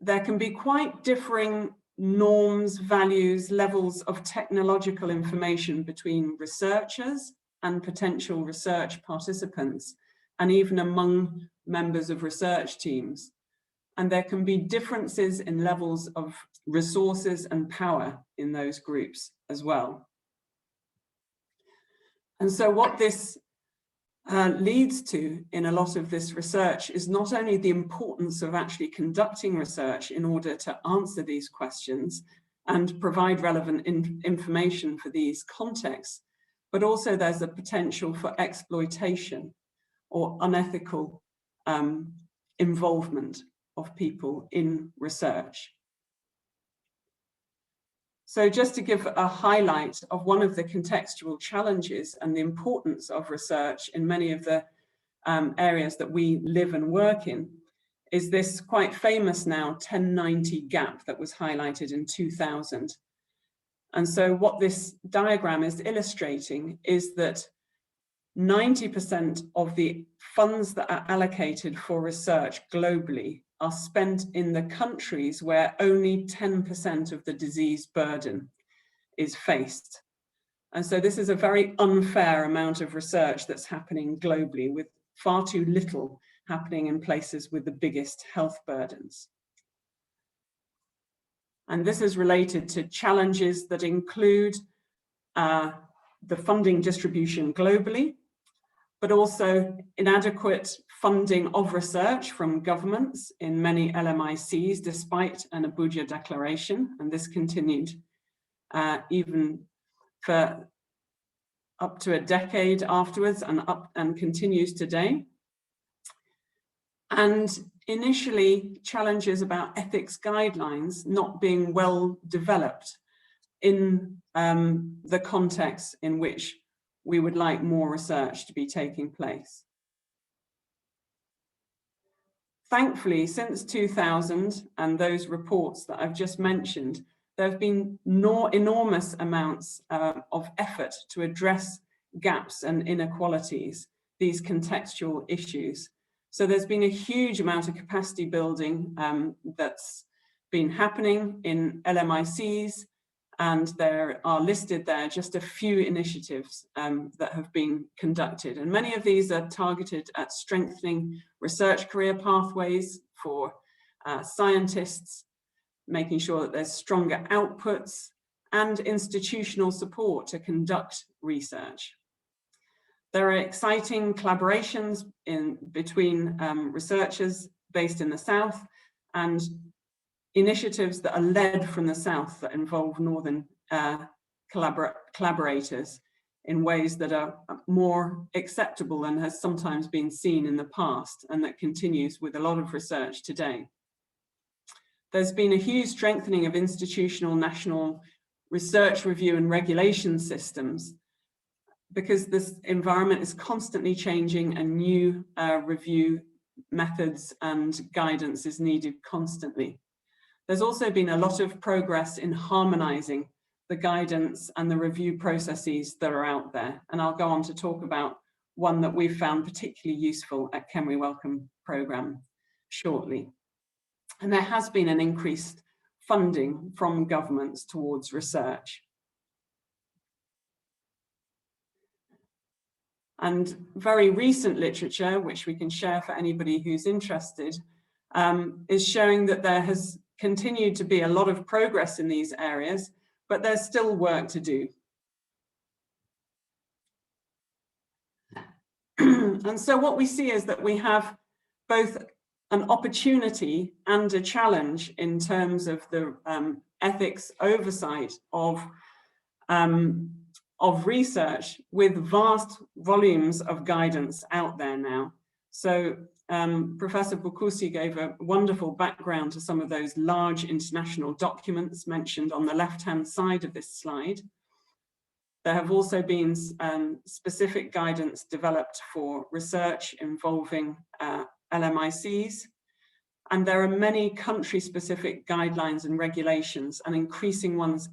There can be quite differing norms, values, levels of technological information between researchers and potential research participants, and even among members of research teams. And there can be differences in levels of resources and power in those groups as well. And so what this leads to in a lot of this research is not only the importance of actually conducting research in order to answer these questions and provide relevant information for these contexts, but also there's a potential for exploitation or unethical involvement of people in research. So just to give a highlight of one of the contextual challenges and the importance of research in many of the areas that we live and work in, is this quite famous now 1090 gap that was highlighted in 2000. And so what this diagram is illustrating is that 90% of the funds that are allocated for research globally are spent in the countries where only 10% of the disease burden is faced. And so this is a very unfair amount of research that's happening globally, with far too little happening in places with the biggest health burdens. And this is related to challenges that include the funding distribution globally, but also inadequate funding of research from governments in many LMICs despite an Abuja declaration, and this continued even for up to a decade afterwards and continues today. And initially challenges about ethics guidelines not being well developed in the context in which we would like more research to be taking place. Thankfully, since 2000 and those reports that I've just mentioned, there have been enormous amounts of effort to address gaps and inequalities, these contextual issues. So there's been a huge amount of capacity building that's been happening in LMICs, and there are listed there just a few initiatives that have been conducted. And many of these are targeted at strengthening research career pathways for scientists, making sure that there's stronger outputs and institutional support to conduct research. There are exciting collaborations between researchers based in the South and initiatives that are led from the South that involve Northern collaborators in ways that are more acceptable than has sometimes been seen in the past, and that continues with a lot of research today. There's been a huge strengthening of institutional national research review and regulation systems, because this environment is constantly changing and new review methods and guidance is needed constantly. There's also been a lot of progress in harmonizing the guidance and the review processes that are out there. And I'll go on to talk about one that we've found particularly useful at Can We Welcome programme shortly. And there has been an increased funding from governments towards research. And very recent literature, which we can share for anybody who's interested, is showing that there has continued to be a lot of progress in these areas, but there's still work to do. And so what we see is that we have both an opportunity and a challenge in terms of the ethics oversight of research, with vast volumes of guidance out there now. So Professor Bokusi gave a wonderful background to some of those large international documents mentioned on the left-hand side of this slide. There have also been specific guidance developed for research involving LMICs, and there are many country-specific guidelines and regulations, and increasing ones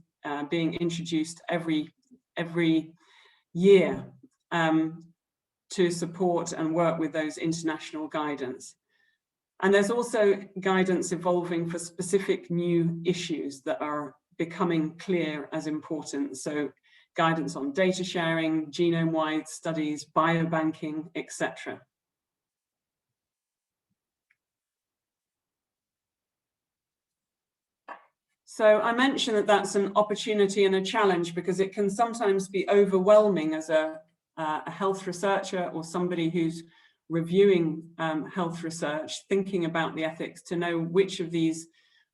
being introduced every year to support and work with those international guidance. And there's also guidance evolving for specific new issues that are becoming clear as important. So guidance on data sharing, genome-wide studies, biobanking, etc. So I mentioned that that's an opportunity and a challenge, because it can sometimes be overwhelming as a health researcher or somebody who's reviewing health research, thinking about the ethics, to know which of these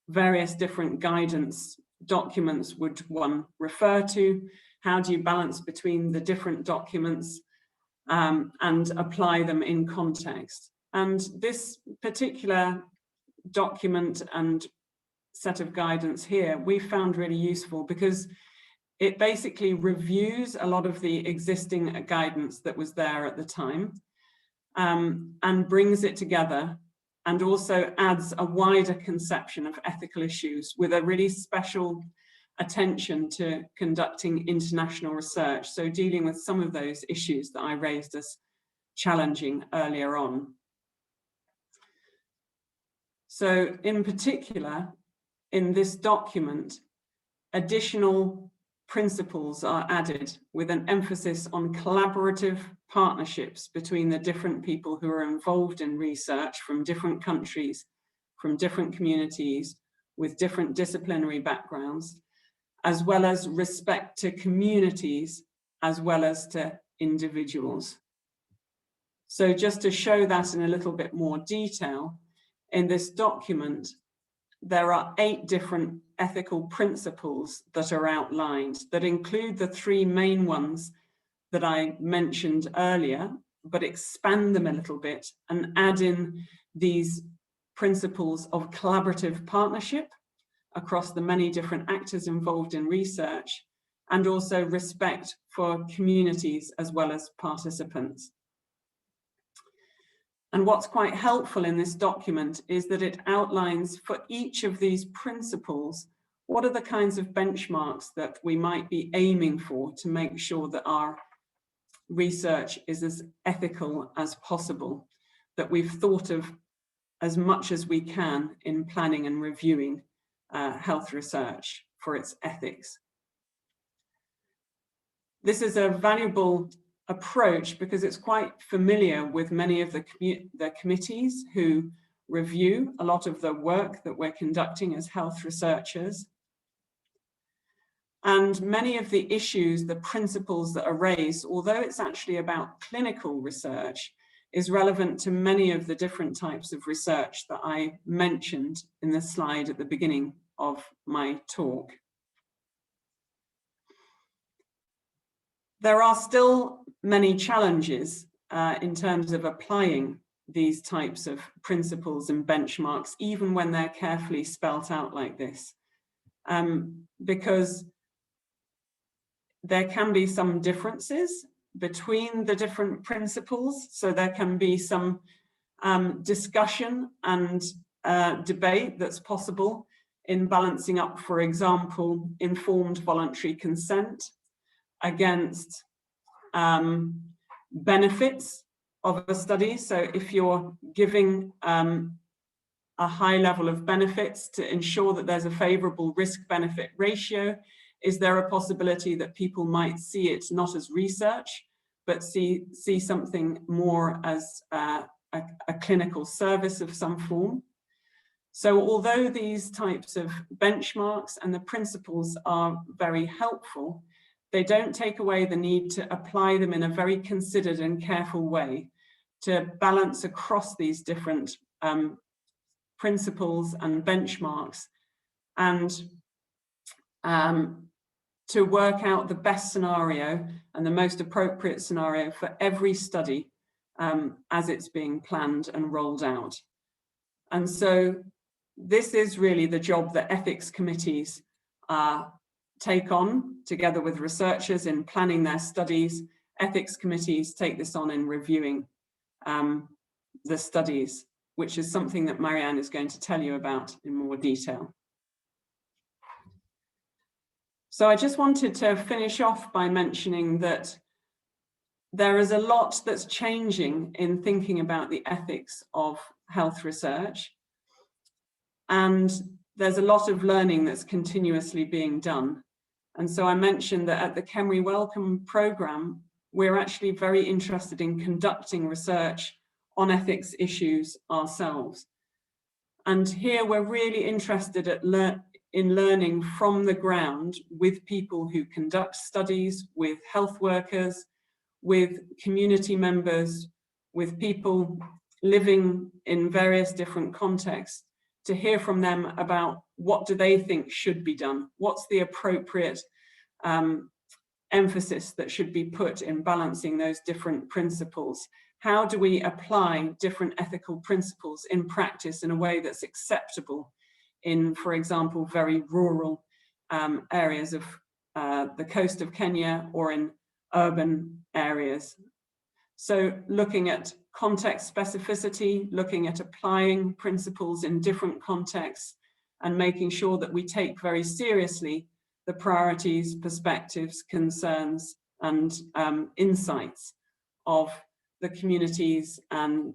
various different guidance documents would one refer to. How do you balance between the different documents and apply them in context? And this particular document and set of guidance here we found really useful, because it basically reviews a lot of the existing guidance that was there at the time and brings it together, and also adds a wider conception of ethical issues with a really special attention to conducting international research. So dealing with some of those issues that I raised as challenging earlier on. So in particular, in this document, additional principles are added with an emphasis on collaborative partnerships between the different people who are involved in research from different countries, from different communities, with different disciplinary backgrounds, as well as respect to communities, as well as to individuals. So just to show that in a little bit more detail, in this document, there are 8 different ethical principles that are outlined that include the 3 main ones that I mentioned earlier, but expand them a little bit and add in these principles of collaborative partnership across the many different actors involved in research, and also respect for communities as well as participants. And what's quite helpful in this document is that it outlines for each of these principles, what are the kinds of benchmarks that we might be aiming for to make sure that our research is as ethical as possible, that we've thought of as much as we can in planning and reviewing health research for its ethics. This is a valuable approach because it's quite familiar with many of the committees who review a lot of the work that we're conducting as health researchers. And many of the issues, the principles that are raised, although it's actually about clinical research, is relevant to many of the different types of research that I mentioned in the slide at the beginning of my talk. There are still many challenges in terms of applying these types of principles and benchmarks, even when they're carefully spelt out like this, because there can be some differences between the different principles. So there can be some discussion and debate that's possible in balancing up, for example, informed voluntary consent against benefits of a study. So if you're giving a high level of benefits to ensure that there's a favorable risk-benefit ratio, is there a possibility that people might see it not as research, but see something more as a clinical service of some form? So although these types of benchmarks and the principles are very helpful, they don't take away the need to apply them in a very considered and careful way to balance across these different principles and benchmarks, and to work out the best scenario and the most appropriate scenario for every study as it's being planned and rolled out. And so this is really the job that ethics committees take on together with researchers in planning their studies. Ethics committees take this on in reviewing the studies, which is something that Marianne is going to tell you about in more detail. So I just wanted to finish off by mentioning that there is a lot that's changing in thinking about the ethics of health research. And there's a lot of learning that's continuously being done. And so I mentioned that at the KWTRP Welcome Programme, we're actually very interested in conducting research on ethics issues ourselves. And here we're really interested in learning from the ground with people who conduct studies, with health workers, with community members, with people living in various different contexts, to hear from them about what do they think should be done, what's the appropriate emphasis that should be put in balancing those different principles. How do we apply different ethical principles in practice in a way that's acceptable in, for example, very rural areas of the coast of Kenya or in urban areas? So looking at context specificity, looking at applying principles in different contexts, and making sure that we take very seriously the priorities, perspectives, concerns, and insights of the communities and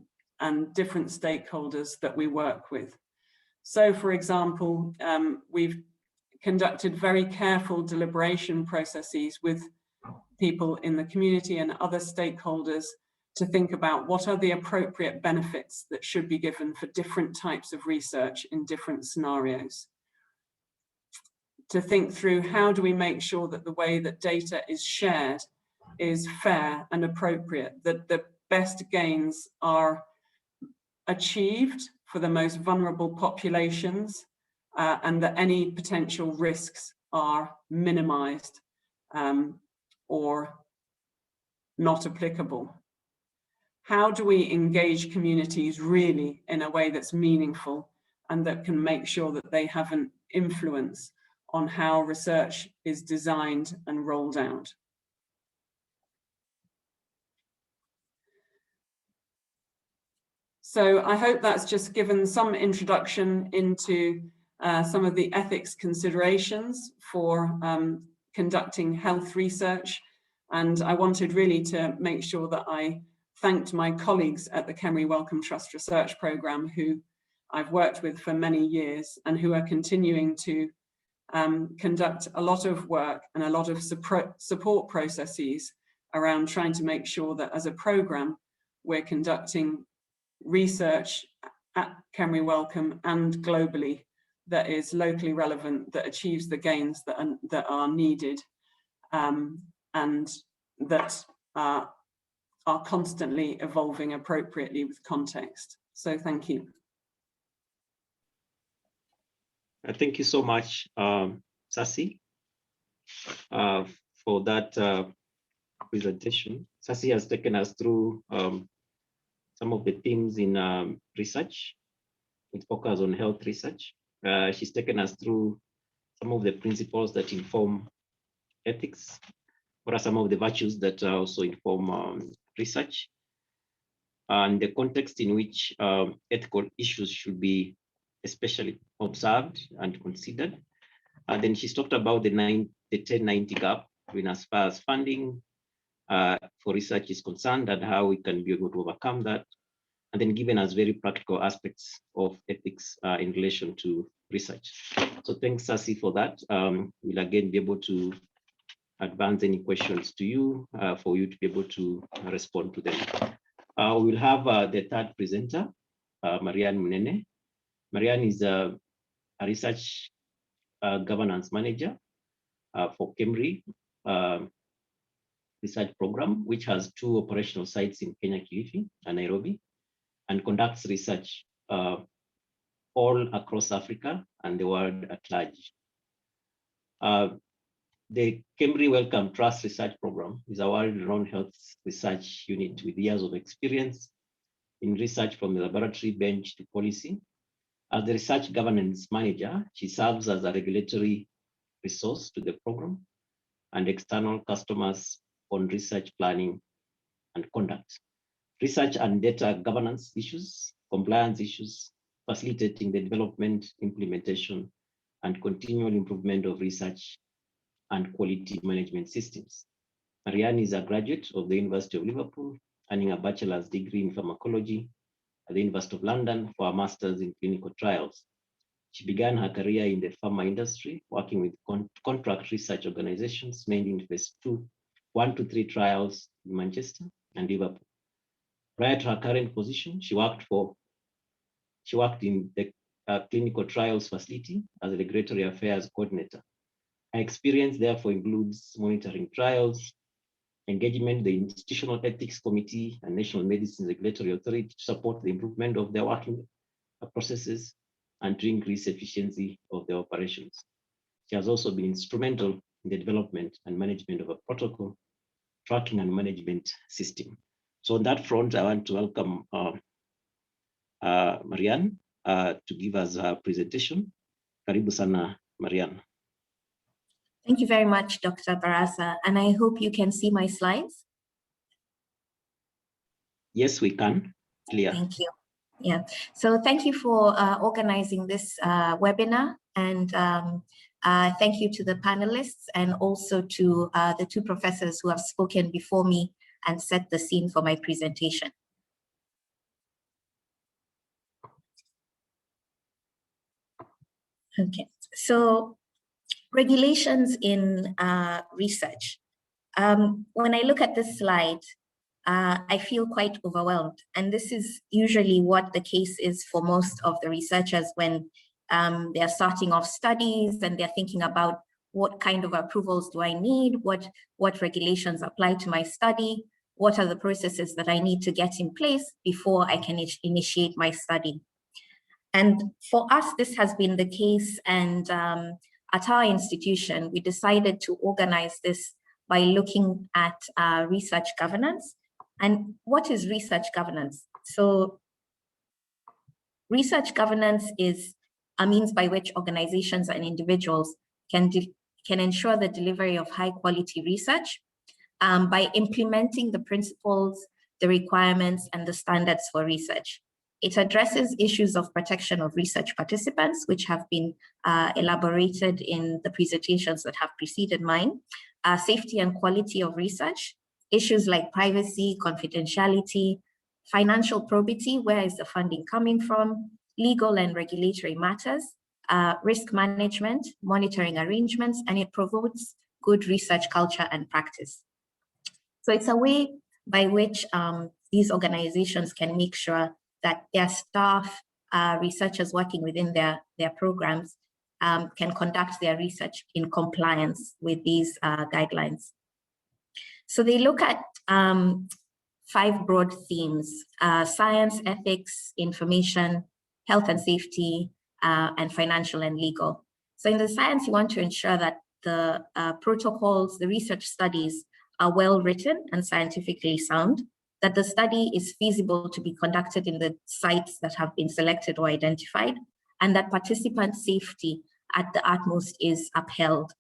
different stakeholders that we work with. So, for example, we've conducted very careful deliberation processes with people in the community and other stakeholders to think about what are the appropriate benefits that should be given for different types of research in different scenarios. To think through how do we make sure that the way that data is shared is fair and appropriate, that the best gains are achieved for the most vulnerable populations, and that any potential risks are minimized or not applicable. How do we engage communities really in a way that's meaningful and that can make sure that they have an influence on how research is designed and rolled out? So I hope that's just given some introduction into some of the ethics considerations for conducting health research. And I wanted really to make sure that I thanked my colleagues at the KEMRI Wellcome Trust Research Programme, who I've worked with for many years and who are continuing to conduct a lot of work and a lot of support processes around trying to make sure that as a programme, we're conducting research at KEMRI Wellcome and globally that is locally relevant, that achieves the gains that are needed, and that are constantly evolving appropriately with context. So thank you. Thank you so much, Sasi, for that presentation. Sasi has taken us through some of the themes in research with focus on health research. She's taken us through some of the principles that inform ethics. What are some of the virtues that also inform research, and the context in which ethical issues should be especially observed and considered. And then she's talked about the 1090 gap as far as funding for research is concerned and how we can be able to overcome that. And then given us very practical aspects of ethics in relation to research. So thanks, Sasi, for that. We'll again be able to advance any questions to you for you to be able to respond to them. We'll have the third presenter, Marianne Munene. Marianne is a research governance manager for KEMRI research program, which has 2 operational sites in Kenya, Kilifi and Nairobi, and conducts research all across Africa and the world at large. The KEMRI Wellcome Trust Research Program is a world-renowned health research unit with years of experience in research from the laboratory bench to policy. As the research governance manager, she serves as a regulatory resource to the program and external customers on research planning and conduct, research and data governance issues, compliance issues, facilitating the development, implementation, and continual improvement of research and quality management systems. Marianne is a graduate of the University of Liverpool, earning a bachelor's degree in pharmacology at the University of London for a master's in clinical trials. She began her career in the pharma industry, working with contract research organizations, mainly in phase 1 to 3 trials in Manchester and Liverpool. Prior to her current position, she worked in the clinical trials facility as a regulatory affairs coordinator. Her experience therefore includes monitoring trials, engagement, the Institutional Ethics Committee and National Medicine Regulatory Authority to support the improvement of their working processes and to increase efficiency of their operations. She has also been instrumental in the development and management of a protocol, tracking and management system. So on that front, I want to welcome Marianne to give us her presentation. Karibu sana, Marianne. Thank you very much, Dr. Baraza, and I hope you can see my slides. Yes, we can. Clear. Thank you. Yeah, so thank you for organizing this webinar, and thank you to the panelists and also to the 2 professors who have spoken before me and set the scene for my presentation. Okay, so regulations in research. When I look at this slide, I feel quite overwhelmed. And this is usually what the case is for most of the researchers when they're starting off studies and they're thinking about what kind of approvals do I need, what regulations apply to my study, what are the processes that I need to get in place before I can initiate my study. And for us, this has been the case. And at our institution, we decided to organize this by looking at research governance. And what is research governance? So research governance is a means by which organizations and individuals can ensure the delivery of high quality research by implementing the principles, the requirements, and the standards for research. It addresses issues of protection of research participants, which have been elaborated in the presentations that have preceded mine, safety and quality of research, issues like privacy, confidentiality, financial probity, where is the funding coming from, legal and regulatory matters, risk management, monitoring arrangements, and it promotes good research culture and practice. So it's a way by which these organizations can make sure that their staff, researchers working within their programs can conduct their research in compliance with these guidelines. So they look at 5 broad themes: science, ethics, information, health and safety, and financial and legal. So in the science, you want to ensure that the protocols, the research studies are well written and scientifically sound, that the study is feasible to be conducted in the sites that have been selected or identified, and that participant safety at the utmost is upheld.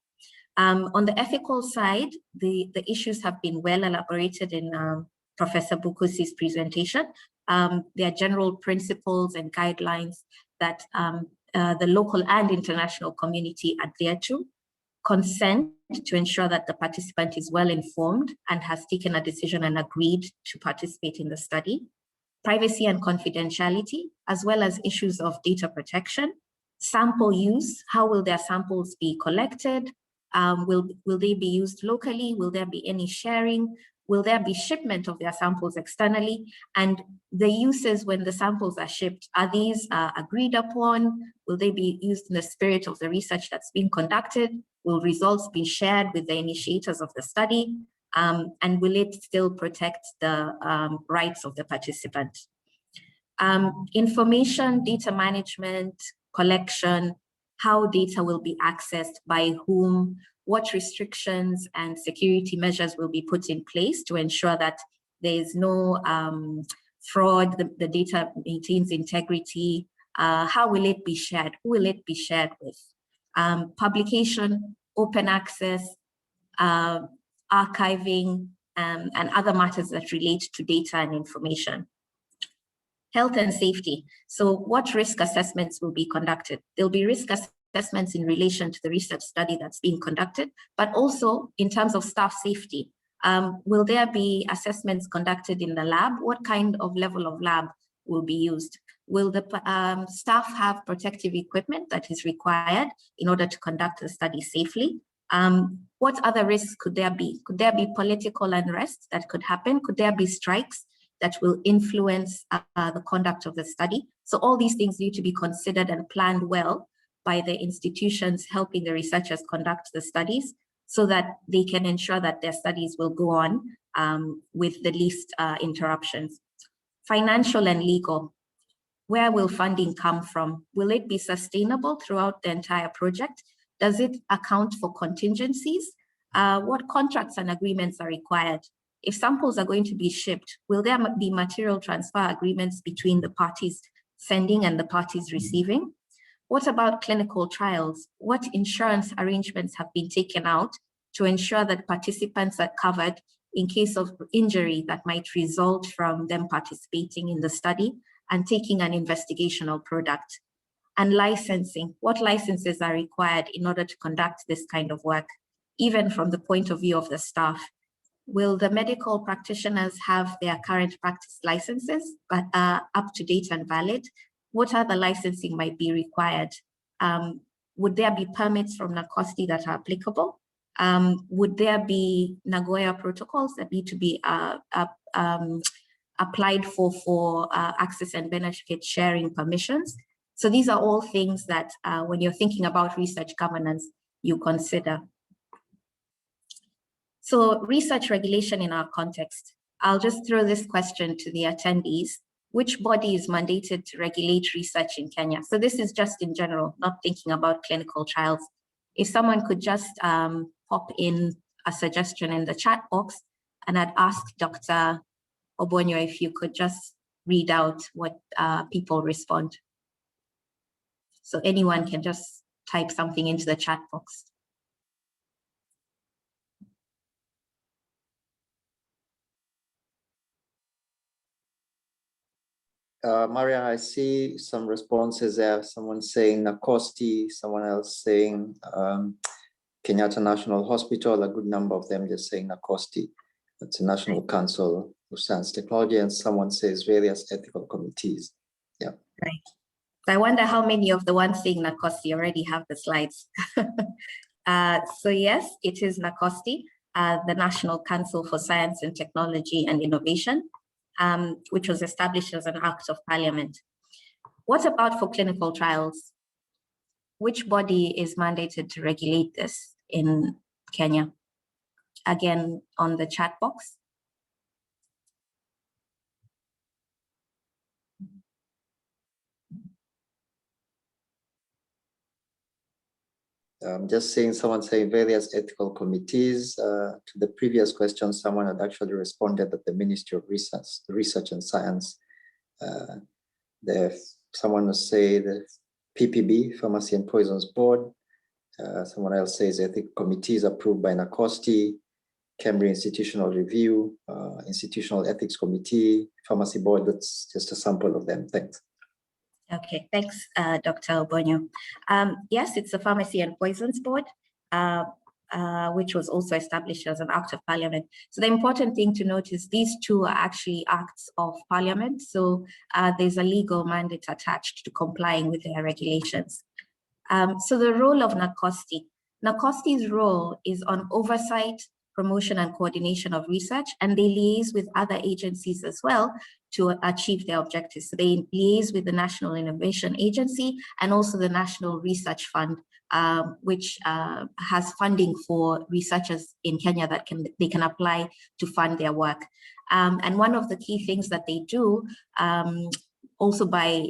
On the ethical side, the issues have been well elaborated in Professor Bukusi's presentation. There are general principles and guidelines that the local and international community adhere to. Consent to ensure that the participant is well informed and has taken a decision and agreed to participate in the study. Privacy and confidentiality, as well as issues of data protection. Sample use, how will their samples be collected? Will they be used locally? Will there be any sharing? Will there be shipment of their samples externally? And the uses when the samples are shipped, are these agreed upon? Will they be used in the spirit of the research that's being conducted? Will results be shared with the initiators of the study? And will it still protect the rights of the participant? Information, data management, collection, how data will be accessed, by whom, what restrictions and security measures will be put in place to ensure that there is no fraud, the data maintains integrity, how will it be shared, who will it be shared with? Publication, open access, archiving, and other matters that relate to data and information. Health and safety. So what risk assessments will be conducted? There'll be risk assessments in relation to the research study that's being conducted, but also in terms of staff safety. Will there be assessments conducted in the lab? What kind of level of lab will be used? Will the staff have protective equipment that is required in order to conduct the study safely? What other risks could there be? Could there be political unrest that could happen? Could there be strikes that will influence the conduct of the study? So all these things need to be considered and planned well by the institutions helping the researchers conduct the studies, so that they can ensure that their studies will go on with the least interruptions. Financial and legal. Where will funding come from? Will it be sustainable throughout the entire project? Does it account for contingencies? What contracts and agreements are required? If samples are going to be shipped, will there be material transfer agreements between the parties sending and the parties receiving? What about clinical trials? What insurance arrangements have been taken out to ensure that participants are covered in case of injury that might result from them participating in the study and taking an investigational product? And licensing, what licenses are required in order to conduct this kind of work, even from the point of view of the staff? Will the medical practitioners have their current practice licenses, but up to date and valid? What other licensing might be required? Would there be permits from NACOSTI that are applicable? Would there be Nagoya protocols that need to be applied for access and benefit sharing permissions? So these are all things that when you're thinking about research governance, you consider. So research regulation in our context. I'll just throw this question to the attendees. Which body is mandated to regulate research in Kenya? So this is just in general, not thinking about clinical trials. If someone could just pop in a suggestion in the chat box, and I'd ask Dr. Obonyo if you could just read out what people respond. So anyone can just type something into the chat box. Maria, I see some responses there. Someone saying NACOSTI, someone else saying Kenyatta National Hospital, a good number of them just saying NACOSTI. That's the National Council of Science Technology, and someone says various ethical committees. Yeah. Right. So I wonder how many of the ones saying NACOSTI already have the slides. So yes, it is NACOSTI, the National Council for Science and Technology and Innovation, which was established as an act of parliament. What about for clinical trials? Which body is mandated to regulate this in Kenya? Again, on the chat box. Just seeing someone saying various ethical committees. To the previous question, someone had actually responded that the Ministry of Research and Science. Someone will say the PPB, Pharmacy and Poisons Board. Someone else says ethical committees approved by NACOSTI, Cambridge Institutional Review, Institutional Ethics Committee, Pharmacy Board. That's just a sample of them. Thanks. Okay, thanks, Dr. Obonyo. Yes, it's the Pharmacy and Poisons Board, which was also established as an act of parliament. So the important thing to note is these two are actually acts of parliament. So there's a legal mandate attached to complying with their regulations. So the role of NACOSTI's role is on oversight, promotion and coordination of research, and they liaise with other agencies as well to achieve their objectives. So they liaise with the National Innovation Agency and also the National Research Fund, which has funding for researchers in Kenya that they can apply to fund their work. And one of the key things that they do, also by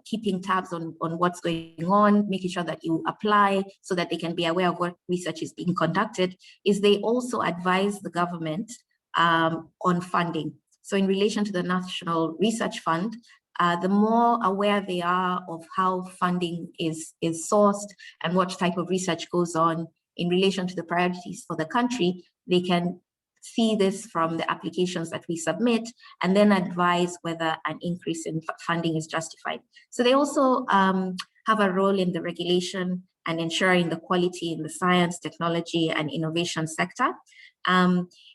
keeping tabs on what's going on, making sure that you apply so that they can be aware of what research is being conducted, is they also advise the government on funding. So in relation to the National Research Fund, the more aware they are of how funding is sourced and what type of research goes on in relation to the priorities for the country, they can see this from the applications that we submit and then advise whether an increase in funding is justified. So they also have a role in the regulation and ensuring the quality in the science, technology, and innovation sector.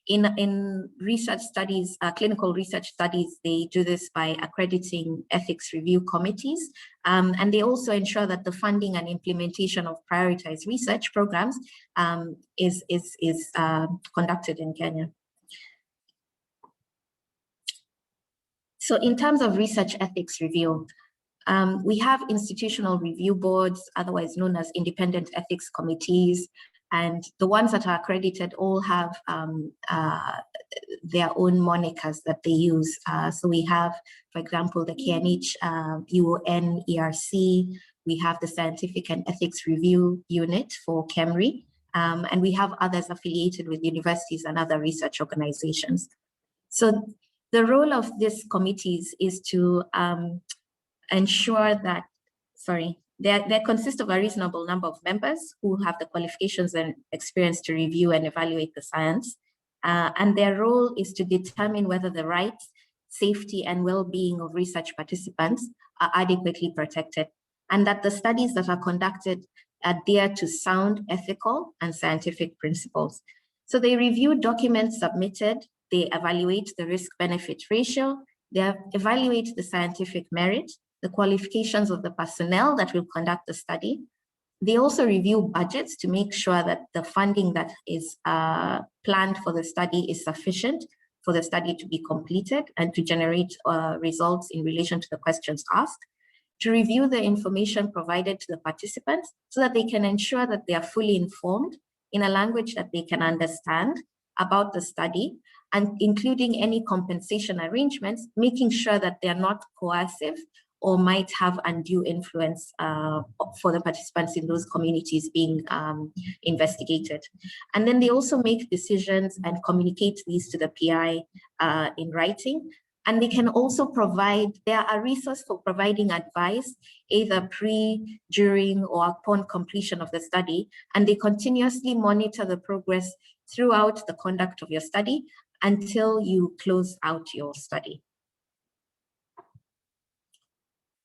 In research studies, clinical research studies, they do this by accrediting ethics review committees, and they also ensure that the funding and implementation of prioritized research programs is conducted in Kenya. So in terms of research ethics review, we have institutional review boards, otherwise known as independent ethics committees, and the ones that are accredited all have their own monikers that they use. So we have, for example, the KNH UN ERC, we have the Scientific and Ethics Review Unit for KEMRI, and we have others affiliated with universities and other research organizations. So the role of these committees is to ensure that, they consist of a reasonable number of members who have the qualifications and experience to review and evaluate the science. And their role is to determine whether the rights, safety, and well-being of research participants are adequately protected, and that the studies that are conducted adhere to sound ethical and scientific principles. So they review documents submitted, they evaluate the risk-benefit ratio, they evaluate the scientific merit, the qualifications of the personnel that will conduct the study. They also review budgets to make sure that the funding that is planned for the study is sufficient for the study to be completed and to generate results in relation to the questions asked. To review the information provided to the participants so that they can ensure that they are fully informed in a language that they can understand, about the study, and including any compensation arrangements, making sure that they're not coercive or might have undue influence for the participants in those communities being investigated. And then they also make decisions and communicate these to the PI in writing. And they can also provide, they are a resource for providing advice, either pre, during, or upon completion of the study. And they continuously monitor the progress throughout the conduct of your study until you close out your study.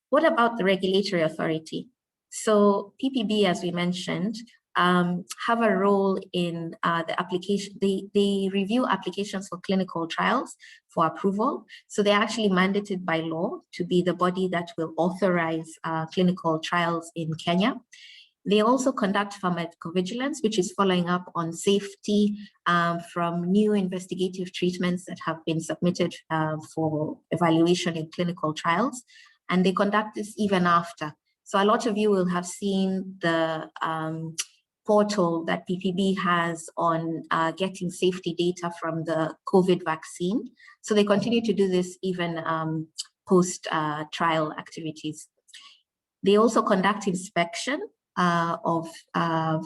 What about the regulatory authority? So PPB, as we mentioned, have a role in the application. They review applications for clinical trials for approval. So they're actually mandated by law to be the body that will authorize clinical trials in Kenya. They also conduct pharmacovigilance, which is following up on safety from new investigative treatments that have been submitted for evaluation in clinical trials. And they conduct this even after. So a lot of you will have seen the portal that PPB has on getting safety data from the COVID vaccine. So they continue to do this even post-trial activities. They also conduct inspection of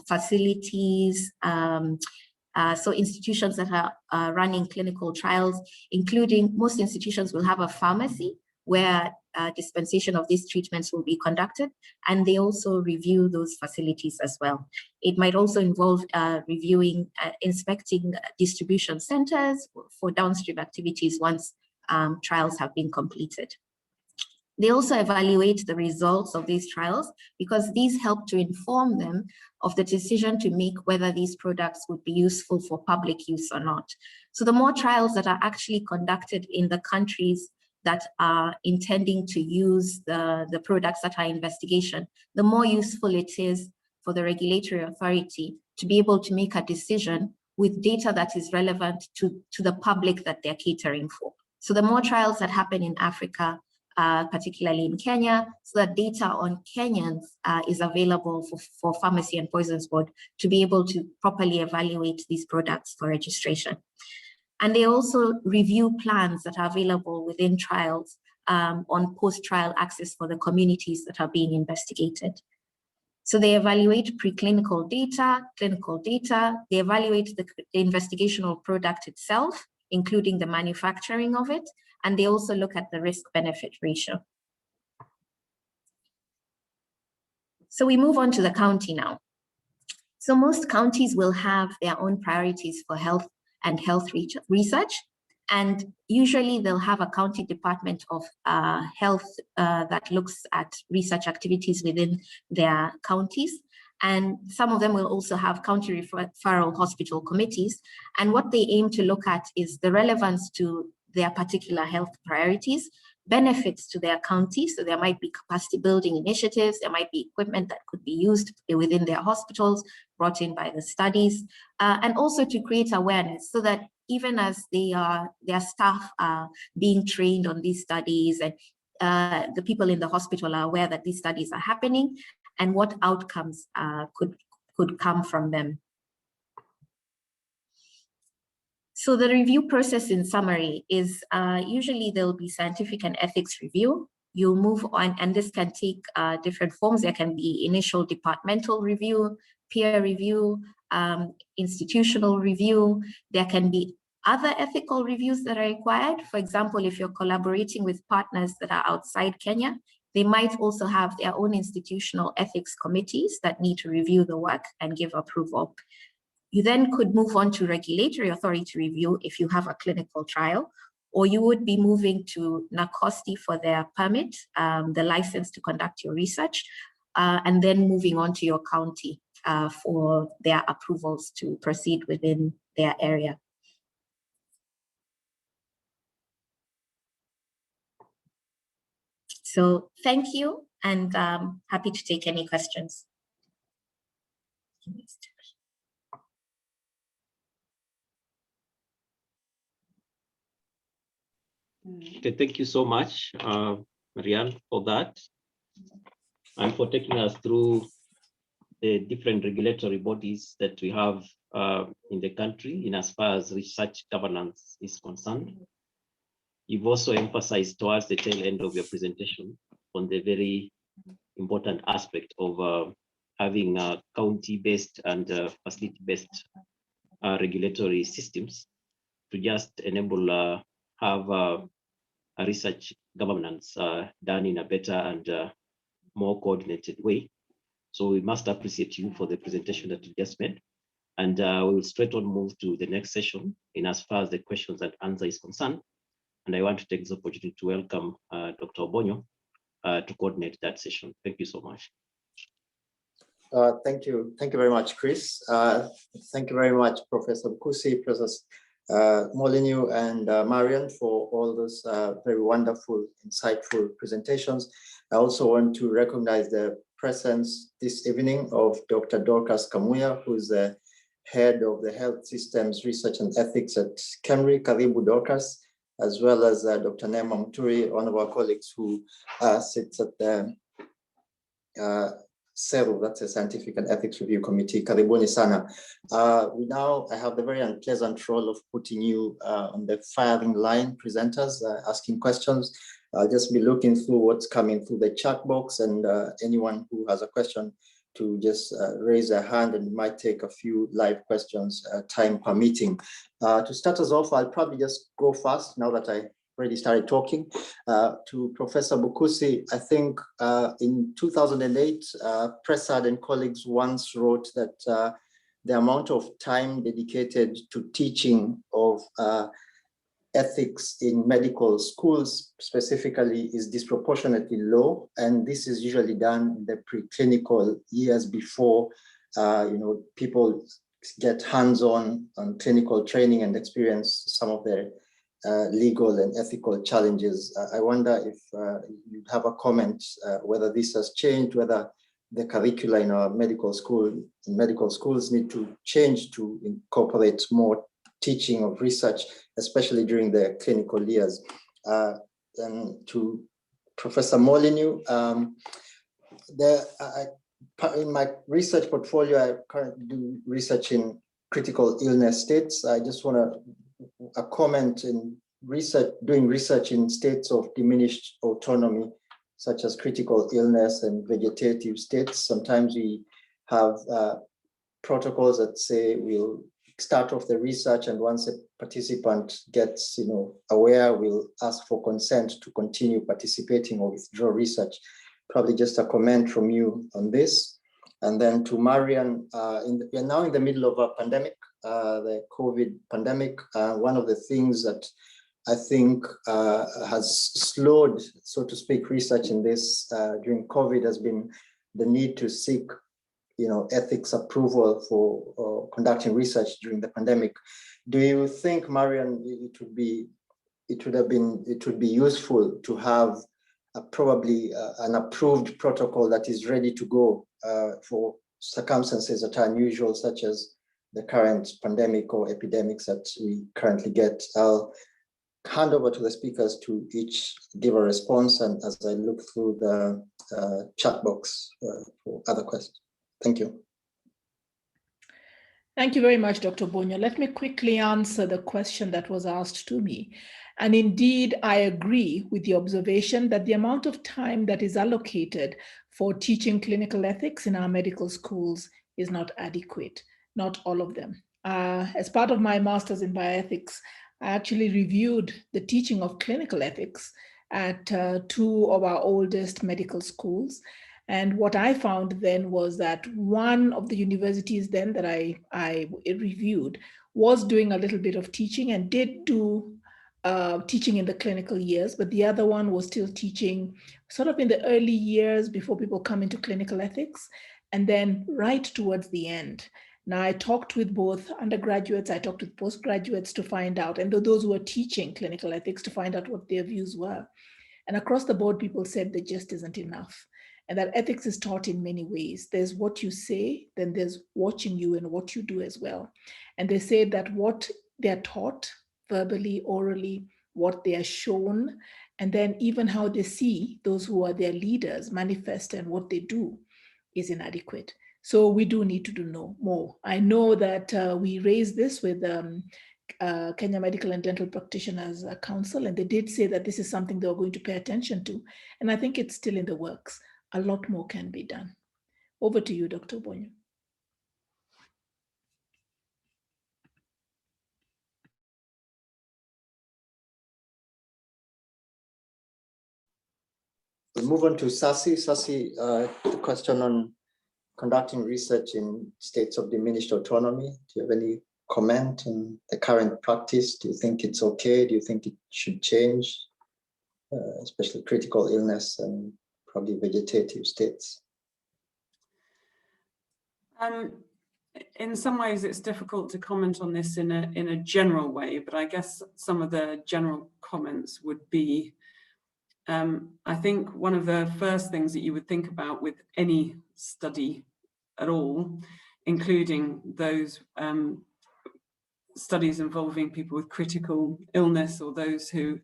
facilities, so institutions that are running clinical trials, including most institutions will have a pharmacy where dispensation of these treatments will be conducted, and they also review those facilities as well. It might also involve reviewing, inspecting distribution centers for downstream activities once trials have been completed. They also evaluate the results of these trials because these help to inform them of the decision to make whether these products would be useful for public use or not. So the more trials that are actually conducted in the countries that are intending to use the products that are investigation, the more useful it is for the regulatory authority to be able to make a decision with data that is relevant to the public that they're catering for. So the more trials that happen in Africa, particularly in Kenya, so that data on Kenyans is available for Pharmacy and Poisons Board to be able to properly evaluate these products for registration. And they also review plans that are available within trials on post-trial access for the communities that are being investigated. So they evaluate preclinical data, clinical data, they evaluate the investigational product itself, including the manufacturing of it, and they also look at the risk-benefit ratio. So we move on to the county now. So most counties will have their own priorities for health and health research, and usually they'll have a county department of health that looks at research activities within their counties. And some of them will also have county referral hospital committees. And what they aim to look at is the relevance to their particular health priorities, benefits to their county. So there might be capacity building initiatives, there might be equipment that could be used within their hospitals, brought in by the studies, and also to create awareness so that even as their staff are being trained on these studies, and the people in the hospital are aware that these studies are happening and what outcomes could come from them. So the review process in summary is usually there'll be scientific and ethics review. You'll move on, and this can take different forms. There can be initial departmental review, peer review, institutional review. There can be other ethical reviews that are required. For example, if you're collaborating with partners that are outside Kenya, they might also have their own institutional ethics committees that need to review the work and give approval. You then could move on to regulatory authority review if you have a clinical trial, or you would be moving to NACOSTI for their permit, the license to conduct your research, and then moving on to your county for their approvals to proceed within their area. So thank you, and happy to take any questions. Okay, thank you so much, Marianne, for that and for taking us through the different regulatory bodies that we have in the country in as far as research governance is concerned. You've also emphasized towards the tail end of your presentation on the very important aspect of having county-based and facility-based regulatory systems to just enable have a research governance done in a better and more coordinated way. So we must appreciate you for the presentation that you just made. And we will straight on move to the next session in as far as the questions and answer is concerned. And I want to take this opportunity to welcome Dr. Obonyo to coordinate that session. Thank you so much. Thank you very much, Chris. Thank you very much, Professor Bukusi, Professor Molyneux, and Marian for all those very wonderful, insightful presentations. I also want to recognize the presence this evening of Dr. Dorcas Kamuya, who is the head of the Health Systems Research and Ethics at KEMRI. Karibu, Dorcas, as well as Dr. Nema Muturi, one of our colleagues who sits at the CERU, that's a Scientific and Ethics Review Committee. Karibuni sana. I have the very unpleasant role of putting you on the firing line, presenters, asking questions. I'll just be looking through what's coming through the chat box, and anyone who has a question to just raise their hand, and it might take a few live questions, time permitting. To start us off, I'll probably just go fast now that I already started talking to Professor Bukusi. I think in 2008, Prasad and colleagues once wrote that the amount of time dedicated to teaching of ethics in medical schools specifically is disproportionately low, and this is usually done in the preclinical years before people get hands-on on clinical training and experience some of the legal and ethical challenges. I wonder if you'd have a comment whether this has changed, whether the curricula in our medical schools need to change to incorporate more teaching of research, especially during the clinical years. And to Professor Molyneux, in my research portfolio, I currently do research in critical illness states. I just want a comment in doing research in states of diminished autonomy, such as critical illness and vegetative states. Sometimes we have protocols that say we'll start off the research, and once a participant gets aware, we'll ask for consent to continue participating or withdraw research. Probably just a comment from you on this. And then to Marian, we are now in the middle of a pandemic, the COVID pandemic. One of the things that I think has slowed, so to speak, research in this during COVID has been the need to seek ethics approval for conducting research during the pandemic. Do you think, Marian, it would be useful to have probably an approved protocol that is ready to go for circumstances that are unusual, such as the current pandemic or epidemics that we currently get? I'll hand over to the speakers to each give a response, and as I look through the chat box for other questions. Thank you. Thank you very much, Dr. Obonyo. Let me quickly answer the question that was asked to me. And indeed, I agree with the observation that the amount of time that is allocated for teaching clinical ethics in our medical schools is not adequate, not all of them. As part of my master's in bioethics, I actually reviewed the teaching of clinical ethics at two of our oldest medical schools. And what I found then was that one of the universities then that I reviewed was doing a little bit of teaching and did do teaching in the clinical years, but the other one was still teaching sort of in the early years before people come into clinical ethics, and then right towards the end. Now, I talked with both undergraduates, I talked with postgraduates to find out, and those who were teaching clinical ethics to find out what their views were. And across the board, people said there just isn't enough. And that ethics is taught in many ways. There's what you say, then there's watching you and what you do as well. And they say that what they're taught verbally, orally, what they are shown, and then even how they see those who are their leaders manifest and what they do is inadequate. So we do need to do more. I know that we raised this with Kenya Medical and Dental Practitioners Council, and they did say that this is something they were going to pay attention to. And I think it's still in the works. A lot more can be done. Over to you, Dr. Obonyo. We'll move on to Sasi. Sasi, the question on conducting research in states of diminished autonomy. Do you have any comment on the current practice? Do you think it's okay? Do you think it should change, especially critical illness and probably vegetative states? In some ways, it's difficult to comment on this in a general way, but I guess some of the general comments would be, I think one of the first things that you would think about with any study at all, including those studies involving people with critical illness or those who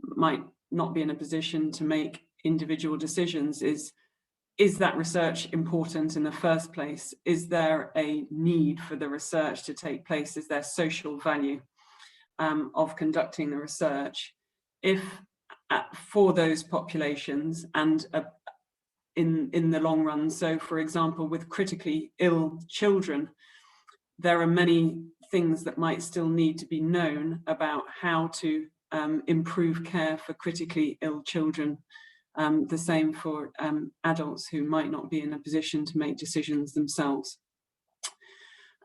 might not be in a position to make individual decisions, is that research important in the first place? Is there a need for the research to take place? Is there social value of conducting the research? If for those populations and in the long run, so for example, with critically ill children, there are many things that might still need to be known about how to improve care for critically ill children. The same for adults who might not be in a position to make decisions themselves.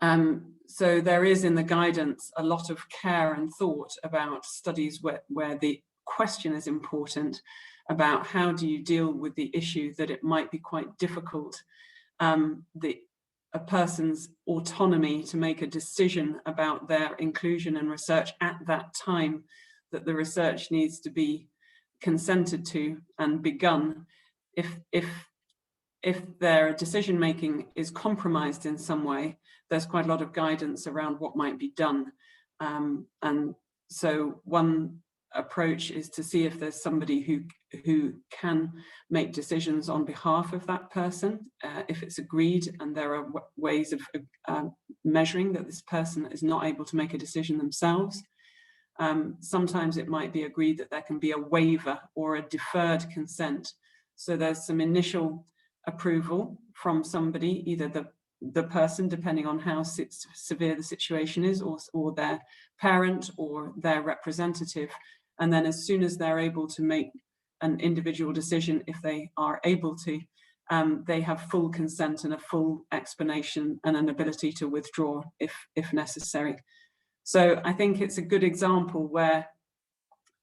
So there is in the guidance a lot of care and thought about studies where the question is important about how do you deal with the issue that it might be quite difficult, a person's autonomy to make a decision about their inclusion and research at that time that the research needs to be consented to and begun. If their decision making is compromised in some way, there's quite a lot of guidance around what might be done. And so one approach is to see if there's somebody who can make decisions on behalf of that person, if it's agreed and there are ways of measuring that this person is not able to make a decision themselves. Sometimes it might be agreed that there can be a waiver or a deferred consent. So there's some initial approval from somebody, either the person, depending on how severe the situation is, or their parent or their representative. And then as soon as they're able to make an individual decision, if they are able to, they have full consent and a full explanation and an ability to withdraw if necessary. So I think it's a good example where,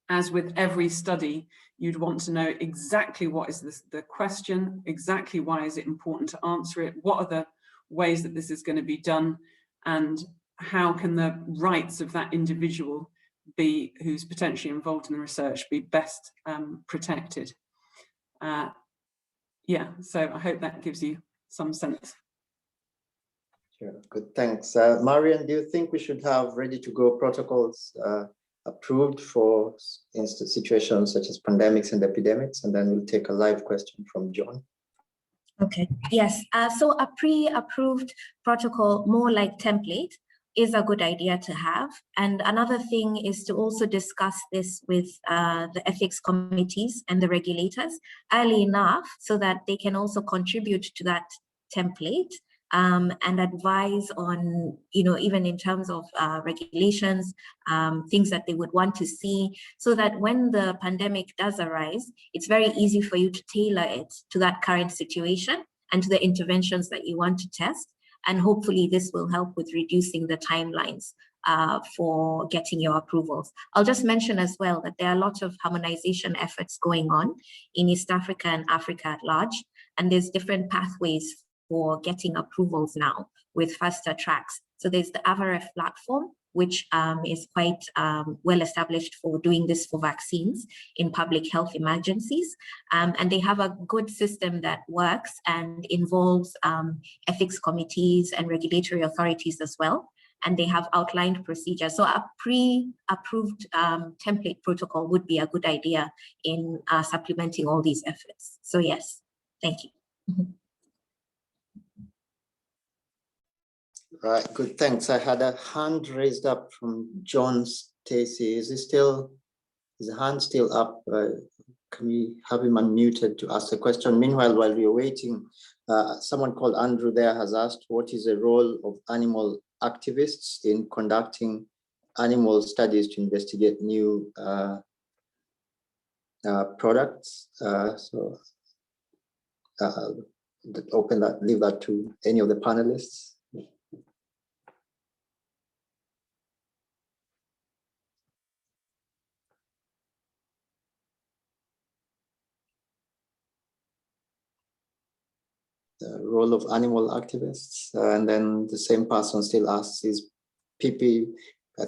as with every study, you'd want to know exactly what is the question, exactly why is it important to answer it, what are the ways that this is going to be done, and how can the rights of that individual who's potentially involved in the research be best protected. Yeah, so I hope that gives you some sense. Sure, good, thanks. Marian, do you think we should have ready-to-go protocols approved for situations such as pandemics and epidemics? And then we'll take a live question from John. Okay, yes, so a pre-approved protocol, more like template, is a good idea to have. And another thing is to also discuss this with the ethics committees and the regulators early enough so that they can also contribute to that template and advise on, even in terms of regulations, things that they would want to see, so that when the pandemic does arise, it's very easy for you to tailor it to that current situation and to the interventions that you want to test. And hopefully this will help with reducing the timelines for getting your approvals. I'll just mention as well that there are a lot of harmonization efforts going on in East Africa and Africa at large, and there's different pathways for getting approvals now with faster tracks. So there's the AVAREF platform, which is quite well established for doing this for vaccines in public health emergencies. And they have a good system that works and involves ethics committees and regulatory authorities as well. And they have outlined procedures. So a pre-approved template protocol would be a good idea in supplementing all these efforts. So yes, thank you. Right, good, thanks. I had a hand raised up from John Stacy. Is the hand still up? Can we have him unmuted to ask a question? Meanwhile, while we're waiting, someone called Andrew there has asked, what is the role of animal activists in conducting animal studies to investigate new products? Leave that to any of the panelists. The role of animal activists, and then the same person still asks, is I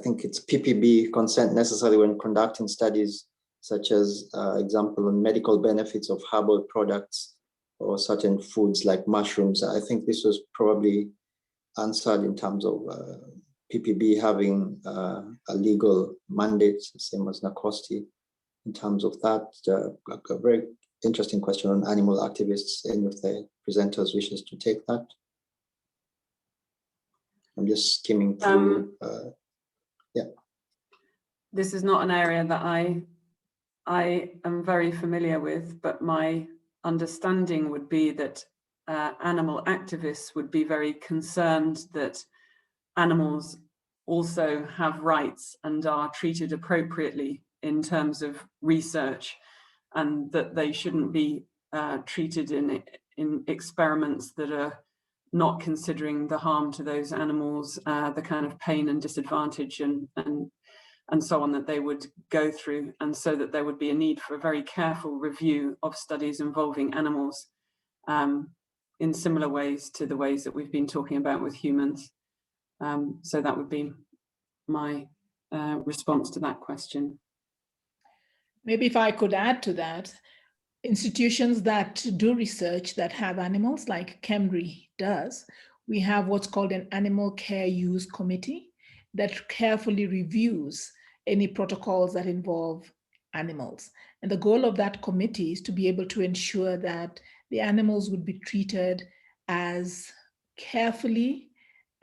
think it's PPB consent necessary when conducting studies such as example on medical benefits of herbal products or certain foods like mushrooms? I think this was probably answered in terms of PPB having a legal mandate, same as NACOSTI, in terms of that. A very interesting question on animal activists. Any of the presenters wishes to take that? I'm just skimming through. Yeah. This is not an area that I am very familiar with, but my understanding would be that animal activists would be very concerned that animals also have rights and are treated appropriately in terms of research, and that they shouldn't be treated in experiments that are not considering the harm to those animals, the kind of pain and disadvantage and so on that they would go through, and so that there would be a need for a very careful review of studies involving animals in similar ways to the ways that we've been talking about with humans. So that would be my response to that question. Maybe if I could add to that, institutions that do research that have animals, like KEMRI does, we have what's called an Animal Care Use Committee that carefully reviews any protocols that involve animals. And the goal of that committee is to be able to ensure that the animals would be treated as carefully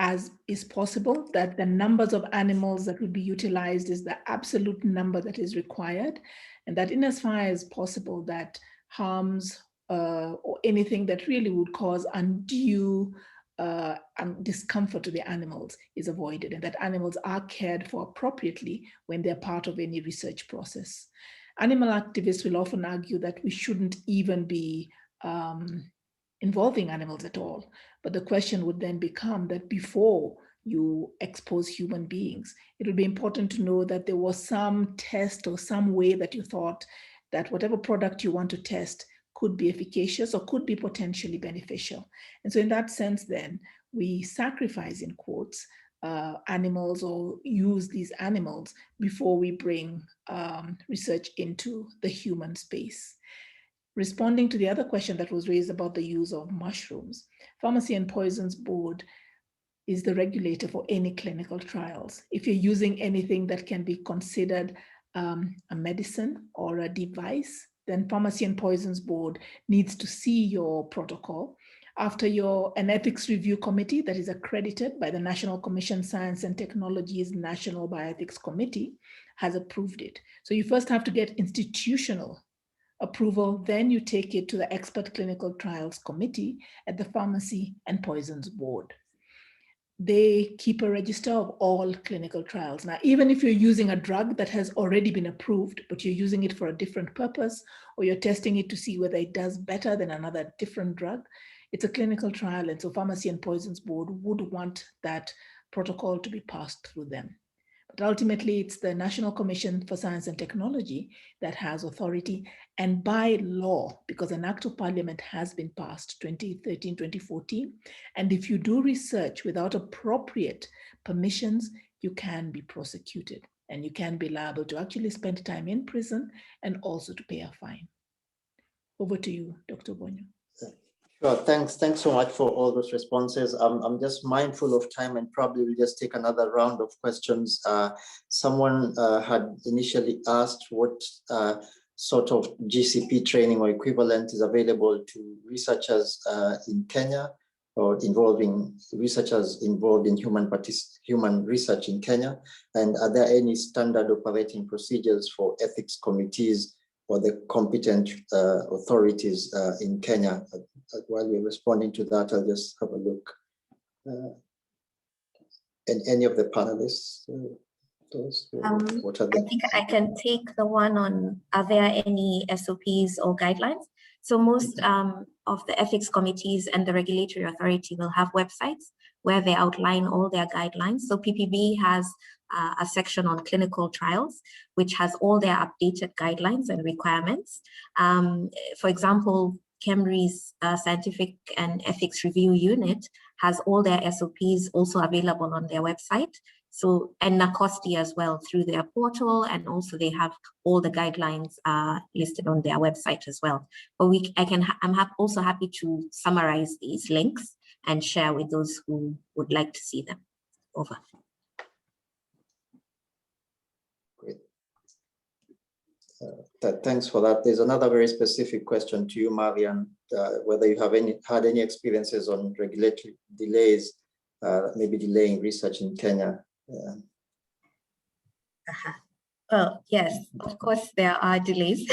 as is possible, that the numbers of animals that would be utilized is the absolute number that is required, and that in as far as possible that harms or anything that really would cause undue discomfort to the animals is avoided, and that animals are cared for appropriately when they're part of any research process. Animal activists will often argue that we shouldn't even be involving animals at all. But the question would then become that before you expose human beings, it would be important to know that there was some test or some way that you thought that whatever product you want to test could be efficacious or could be potentially beneficial. And so in that sense, then, we sacrifice, in quotes, animals or use these animals before we bring research into the human space. Responding to the other question that was raised about the use of mushrooms, Pharmacy and Poisons Board is the regulator for any clinical trials. If you're using anything that can be considered a medicine or a device, then Pharmacy and Poisons Board needs to see your protocol. After an ethics review committee that is accredited by the National Commission Science and Technology's National Bioethics Committee has approved it. So you first have to get institutional approval, then you take it to the Expert Clinical Trials Committee at the Pharmacy and Poisons Board. They keep a register of all clinical trials. Now, even if you're using a drug that has already been approved, but you're using it for a different purpose, or you're testing it to see whether it does better than another different drug, it's a clinical trial. And so Pharmacy and Poisons Board would want that protocol to be passed through them. But ultimately, it's the National Commission for Science and Technology that has authority, and by law, because an act of parliament has been passed 2013, 2014, and if you do research without appropriate permissions, you can be prosecuted and you can be liable to actually spend time in prison and also to pay a fine. Over to you, Dr. Bonyo. Sure, thanks so much for all those responses. I'm just mindful of time and probably we'll just take another round of questions. Someone had initially asked what sort of GCP training or equivalent is available to researchers in Kenya or involving researchers involved in human research in Kenya? And are there any standard operating procedures for ethics committees or the competent authorities in Kenya? While we're responding to that, I'll just have a look. And any of the panelists, what are the... I think I can take the one on, are there any SOPs or guidelines? So most of the ethics committees and the regulatory authority will have websites where they outline all their guidelines. So PPB has a section on clinical trials, which has all their updated guidelines and requirements. For example, KEMRI's Scientific and Ethics Review Unit has all their SOPs also available on their website. So, and NACOSTI as well through their portal, and also they have all the guidelines listed on their website as well. But I'm also happy to summarize these links and share with those who would like to see them. Over. Great. Thanks for that. There's another very specific question to you, Marian, whether you have had any experiences on regulatory delays, maybe delaying research in Kenya. Well, yes, of course there are delays.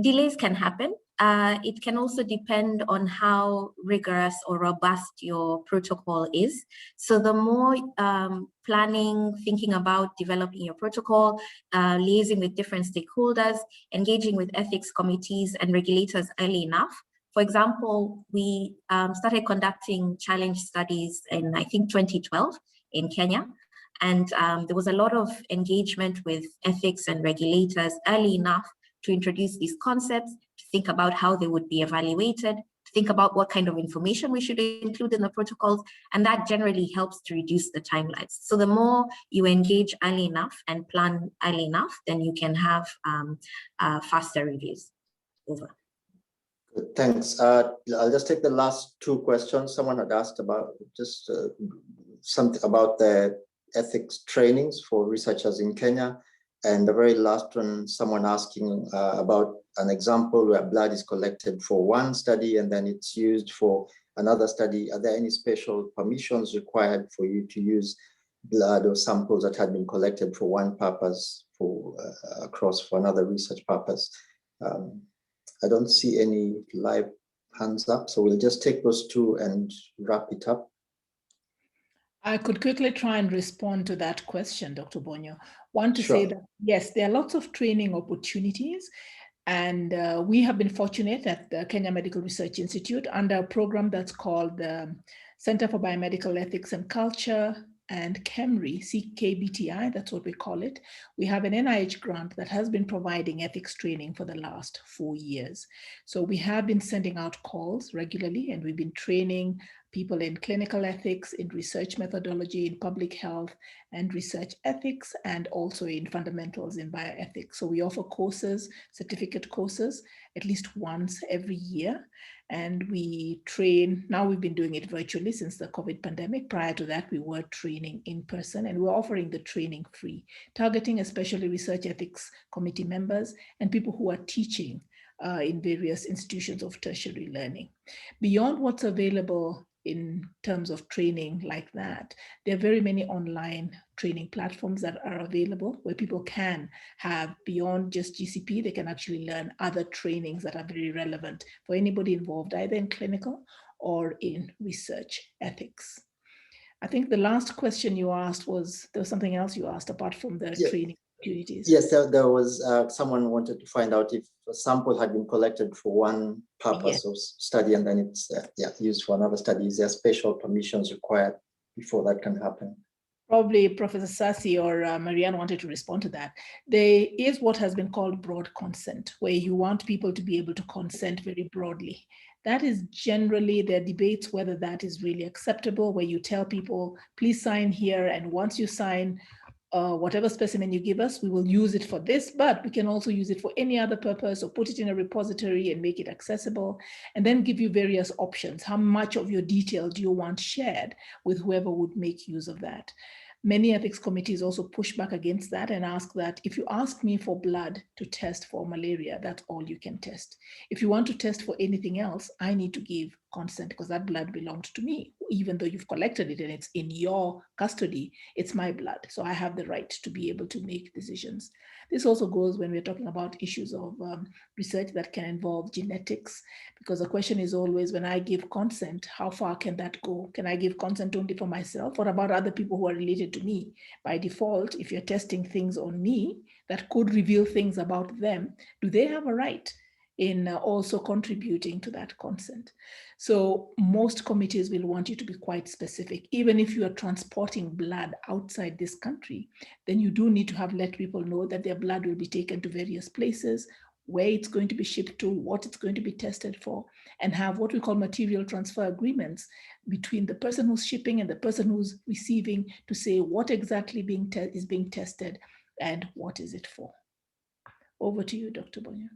Delays can happen. It can also depend on how rigorous or robust your protocol is. So the more planning, thinking about developing your protocol, liaising with different stakeholders, engaging with ethics committees and regulators early enough. For example, we started conducting challenge studies in, I think, 2012 in Kenya. And there was a lot of engagement with ethics and regulators early enough to introduce these concepts, to think about how they would be evaluated, to think about what kind of information we should include in the protocols. And that generally helps to reduce the timelines. So the more you engage early enough and plan early enough, then you can have faster reviews. Over. Good, thanks. I'll just take the last two questions. Someone had asked about just something about the ethics trainings for researchers in Kenya. And the very last one, someone asking about an example where blood is collected for one study and then it's used for another study. Are there any special permissions required for you to use blood or samples that had been collected for one purpose for another research purpose? I don't see any live hands up, so we'll just take those two and wrap it up. I could quickly try and respond to that question, Dr. Bonyo. Want to Sure. say that, yes, there are lots of training opportunities, and we have been fortunate at the Kenya Medical Research Institute under a program that's called the Center for Biomedical Ethics and Culture and KEMRI, CKBTI, that's what we call it. We have an NIH grant that has been providing ethics training for the last 4 years. So we have been sending out calls regularly, and we've been training people in clinical ethics, in research methodology, in public health and research ethics, and also in fundamentals in bioethics. So we offer courses, certificate courses, at least once every year. And we train, now we've been doing it virtually since the COVID pandemic. Prior to that, we were training in person, and we're offering the training free, targeting especially research ethics committee members and people who are teaching in various institutions of tertiary learning. Beyond what's available in terms of training like that, there are very many online training platforms that are available where people can have, beyond just GCP, they can actually learn other trainings that are very relevant for anybody involved either in clinical or in research ethics. I think the last question you asked was, there was something else you asked apart from the training opportunities. Yes, there was someone wanted to find out if a sample had been collected for one purpose of study and then it's used for another study. Is there special permissions required before that can happen? Probably Professor Sassi or Marianne wanted to respond to that. There is what has been called broad consent, where you want people to be able to consent very broadly. That is generally, there are debates whether that is really acceptable, where you tell people, please sign here, and once you sign, whatever specimen you give us, we will use it for this, but we can also use it for any other purpose, or put it in a repository and make it accessible, and then give you various options. How much of your detail do you want shared with whoever would make use of that? Many ethics committees also push back against that and ask that if you ask me for blood to test for malaria, that's all you can test. If you want to test for anything else, I need to give consent because that blood belongs to me. Even though you've collected it and it's in your custody, it's my blood. So I have the right to be able to make decisions. This also goes when we're talking about issues of research that can involve genetics, because the question is always, when I give consent, how far can that go? Can I give consent only for myself or about other people who are related to me? By default, if you're testing things on me that could reveal things about them, do they have a right in also contributing to that consent? So most committees will want you to be quite specific. Even if you are transporting blood outside this country, then you do need to have let people know that their blood will be taken to various places, where it's going to be shipped to, what it's going to be tested for, and have what we call material transfer agreements between the person who's shipping and the person who's receiving to say what exactly is being tested and what is it for. Over to you, Dr. Bonya.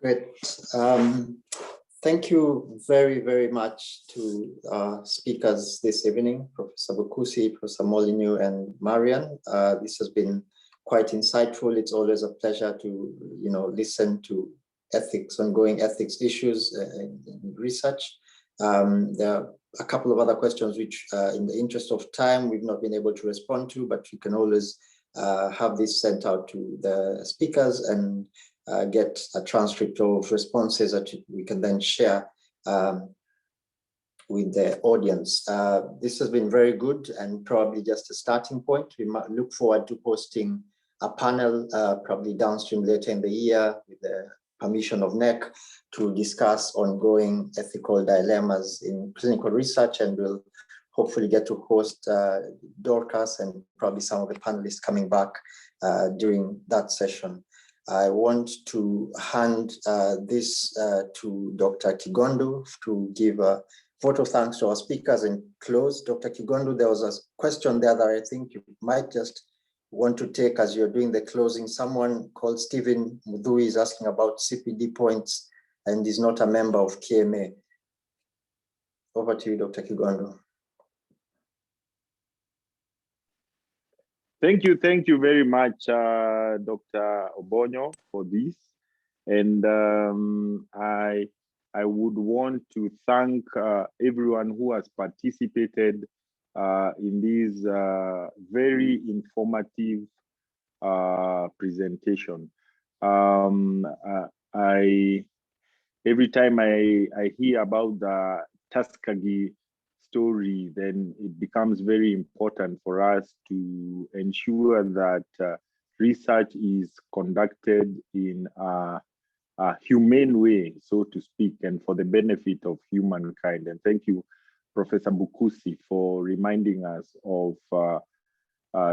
Great. Thank you very, very much to speakers this evening, Professor Bukusi, Professor Molyneux, and Marian. This has been quite insightful. It's always a pleasure to, listen to ethics, ongoing ethics issues in research. There are a couple of other questions which, in the interest of time, we've not been able to respond to, but you can always have this sent out to the speakers and get a transcript of responses that we can then share with the audience. This has been very good and probably just a starting point. We might look forward to hosting a panel probably downstream later in the year with the permission of NEC to discuss ongoing ethical dilemmas in clinical research, and we'll hopefully get to host Dorcas and probably some of the panelists coming back during that session. I want to hand this to Dr. Kigondo to give a vote of thanks to our speakers and close. Dr. Kigondo, there was a question there that I think you might just want to take as you're doing the closing. Someone called Stephen Mudhui is asking about CPD points and is not a member of KMA. Over to you, Dr. Kigondo. Thank you very much, Dr. Obonyo, for this. And I would want to thank everyone who has participated in this very informative presentation. Every time I hear about the Tuskegee story, then it becomes very important for us to ensure that research is conducted in a humane way, so to speak, and for the benefit of humankind. And thank you, Professor Bukusi, for reminding us of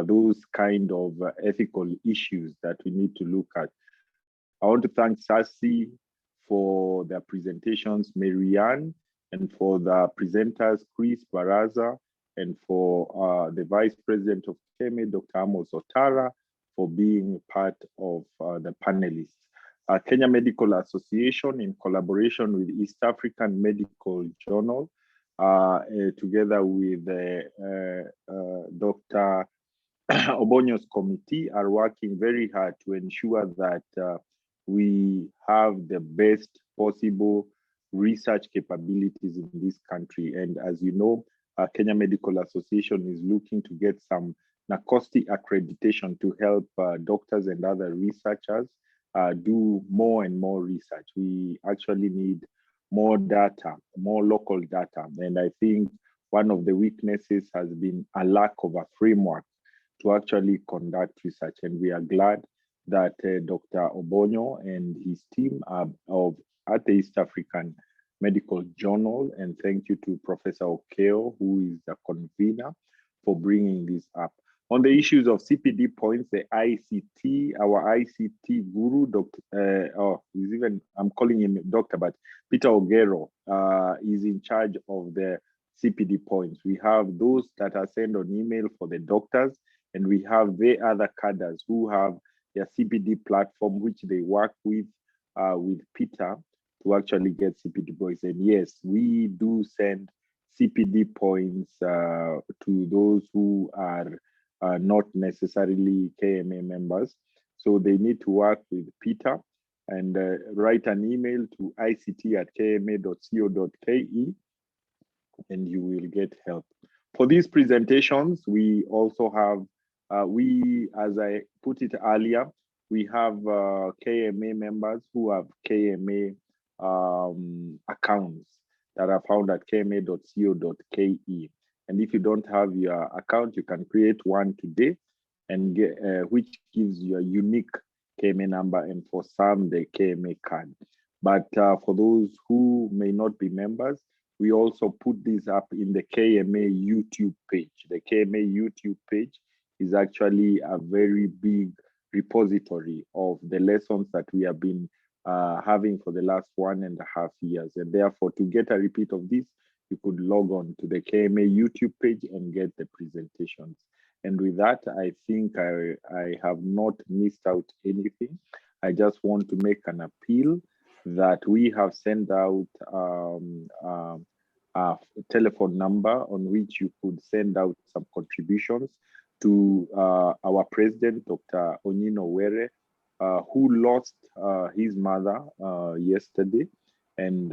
those kind of ethical issues that we need to look at. I want to thank Sasi for their presentations, Marianne, and for the presenters, Chris Baraza, and for the Vice President of KMA, Dr. Amos Otara, for being part of the panelists. Kenya Medical Association, in collaboration with East African Medical Journal, together with Dr. Obonyo's committee, are working very hard to ensure that we have the best possible research capabilities in this country. And as you know, Kenya Medical Association is looking to get some NACOSTI accreditation to help doctors and other researchers do more and more research. We actually need more data, more local data. And I think one of the weaknesses has been a lack of a framework to actually conduct research. And we are glad that Dr. Obonyo and his team at the East African Medical Journal, and thank you to Professor Okeo, who is the convener, for bringing this up. On the issues of CPD points, the ICT, our ICT guru, I'm calling him doctor, but Peter Ogero is in charge of the CPD points. We have those that are sent on email for the doctors, and we have the other cadres who have their CPD platform, which they work with Peter to actually get CPD points. And yes, we do send CPD points to those who are not necessarily KMA members. So they need to work with Peter and write an email to ict@kma.co.ke and you will get help. For these presentations, we also have, as I put it earlier, we have KMA members who have KMA accounts that are found at kma.co.ke. And if you don't have your account, you can create one today and get, which gives you a unique KMA number, and for some, the KMA card. But for those who may not be members, we also put this up in the KMA YouTube page. The KMA YouTube page is actually a very big repository of the lessons that we have been having for the last 1.5 years. And therefore, to get a repeat of this, you could log on to the KMA YouTube page and get the presentations. And with that, I think I have not missed out anything. I just want to make an appeal that we have sent out a telephone number on which you could send out some contributions to our president, Dr. Onyino Were, who lost his mother yesterday. And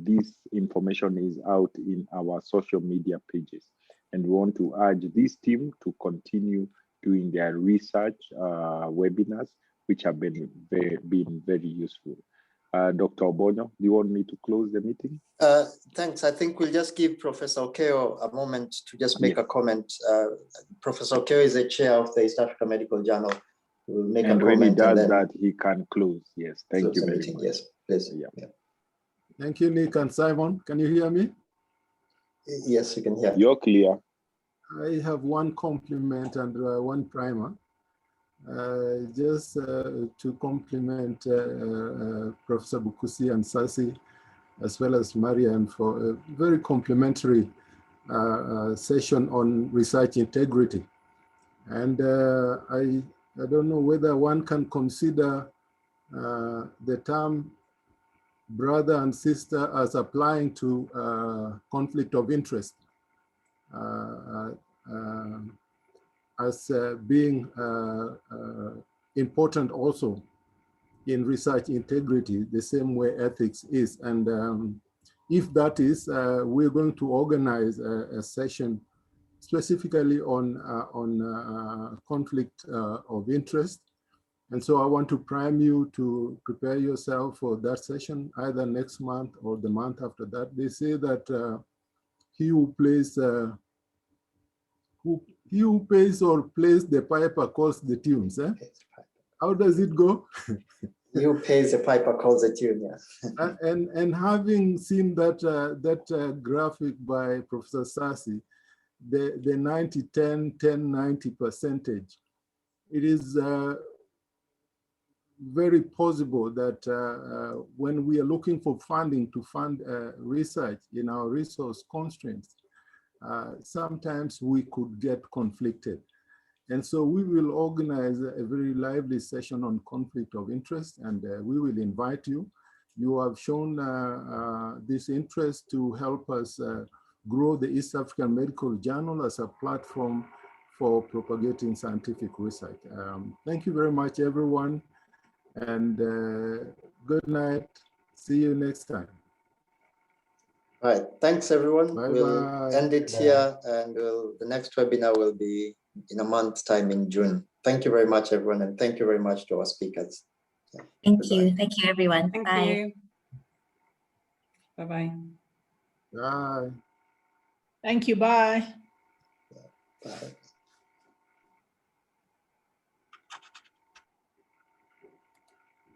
this information is out in our social media pages. And we want to urge this team to continue doing their research webinars, which have been very useful. Dr. Obonyo, do you want me to close the meeting? Thanks. I think we'll just give Professor Okeo a moment to just make a comment. Professor Okeo is the chair of the East Africa Medical Journal. We'll make a comment. And when he does that, he can close. Yes, thank you very much. Yes, please. Yeah. Thank you, Nick and Simon. Can you hear me? Yes, you can hear. You're clear. I have one compliment and one primer. Just to compliment Professor Bukusi and Sasi, as well as Marian, for a very complimentary session on research integrity. And I don't know whether one can consider the term brother and sister as applying to conflict of interest. As being important also in research integrity, the same way ethics is. And if that is, we're going to organize a session specifically on conflict of interest. And so I want to prime you to prepare yourself for that session, either next month or the month after that. They say that he who pays or plays the piper calls the tunes. Eh? How does it go? He who pays the piper calls the tune. Yeah. and having seen that graphic by Professor Sasi, the 90-10-10-90 percentage, it is very possible that when we are looking for funding to fund research in our resource constraints, sometimes we could get conflicted. And so we will organize a very lively session on conflict of interest, and we will invite you. You have shown this interest to help us grow the East African Medical Journal as a platform for propagating scientific research. Thank you very much, everyone, and good night. See you next time. All right, thanks everyone. Bye-bye. We'll end it here, and the next webinar will be in a month's time in June. Thank you very much, everyone, and thank you very much to our speakers. Thank you, everyone. Thank Bye. you. Bye-bye. Bye. Thank you. Bye. Bye.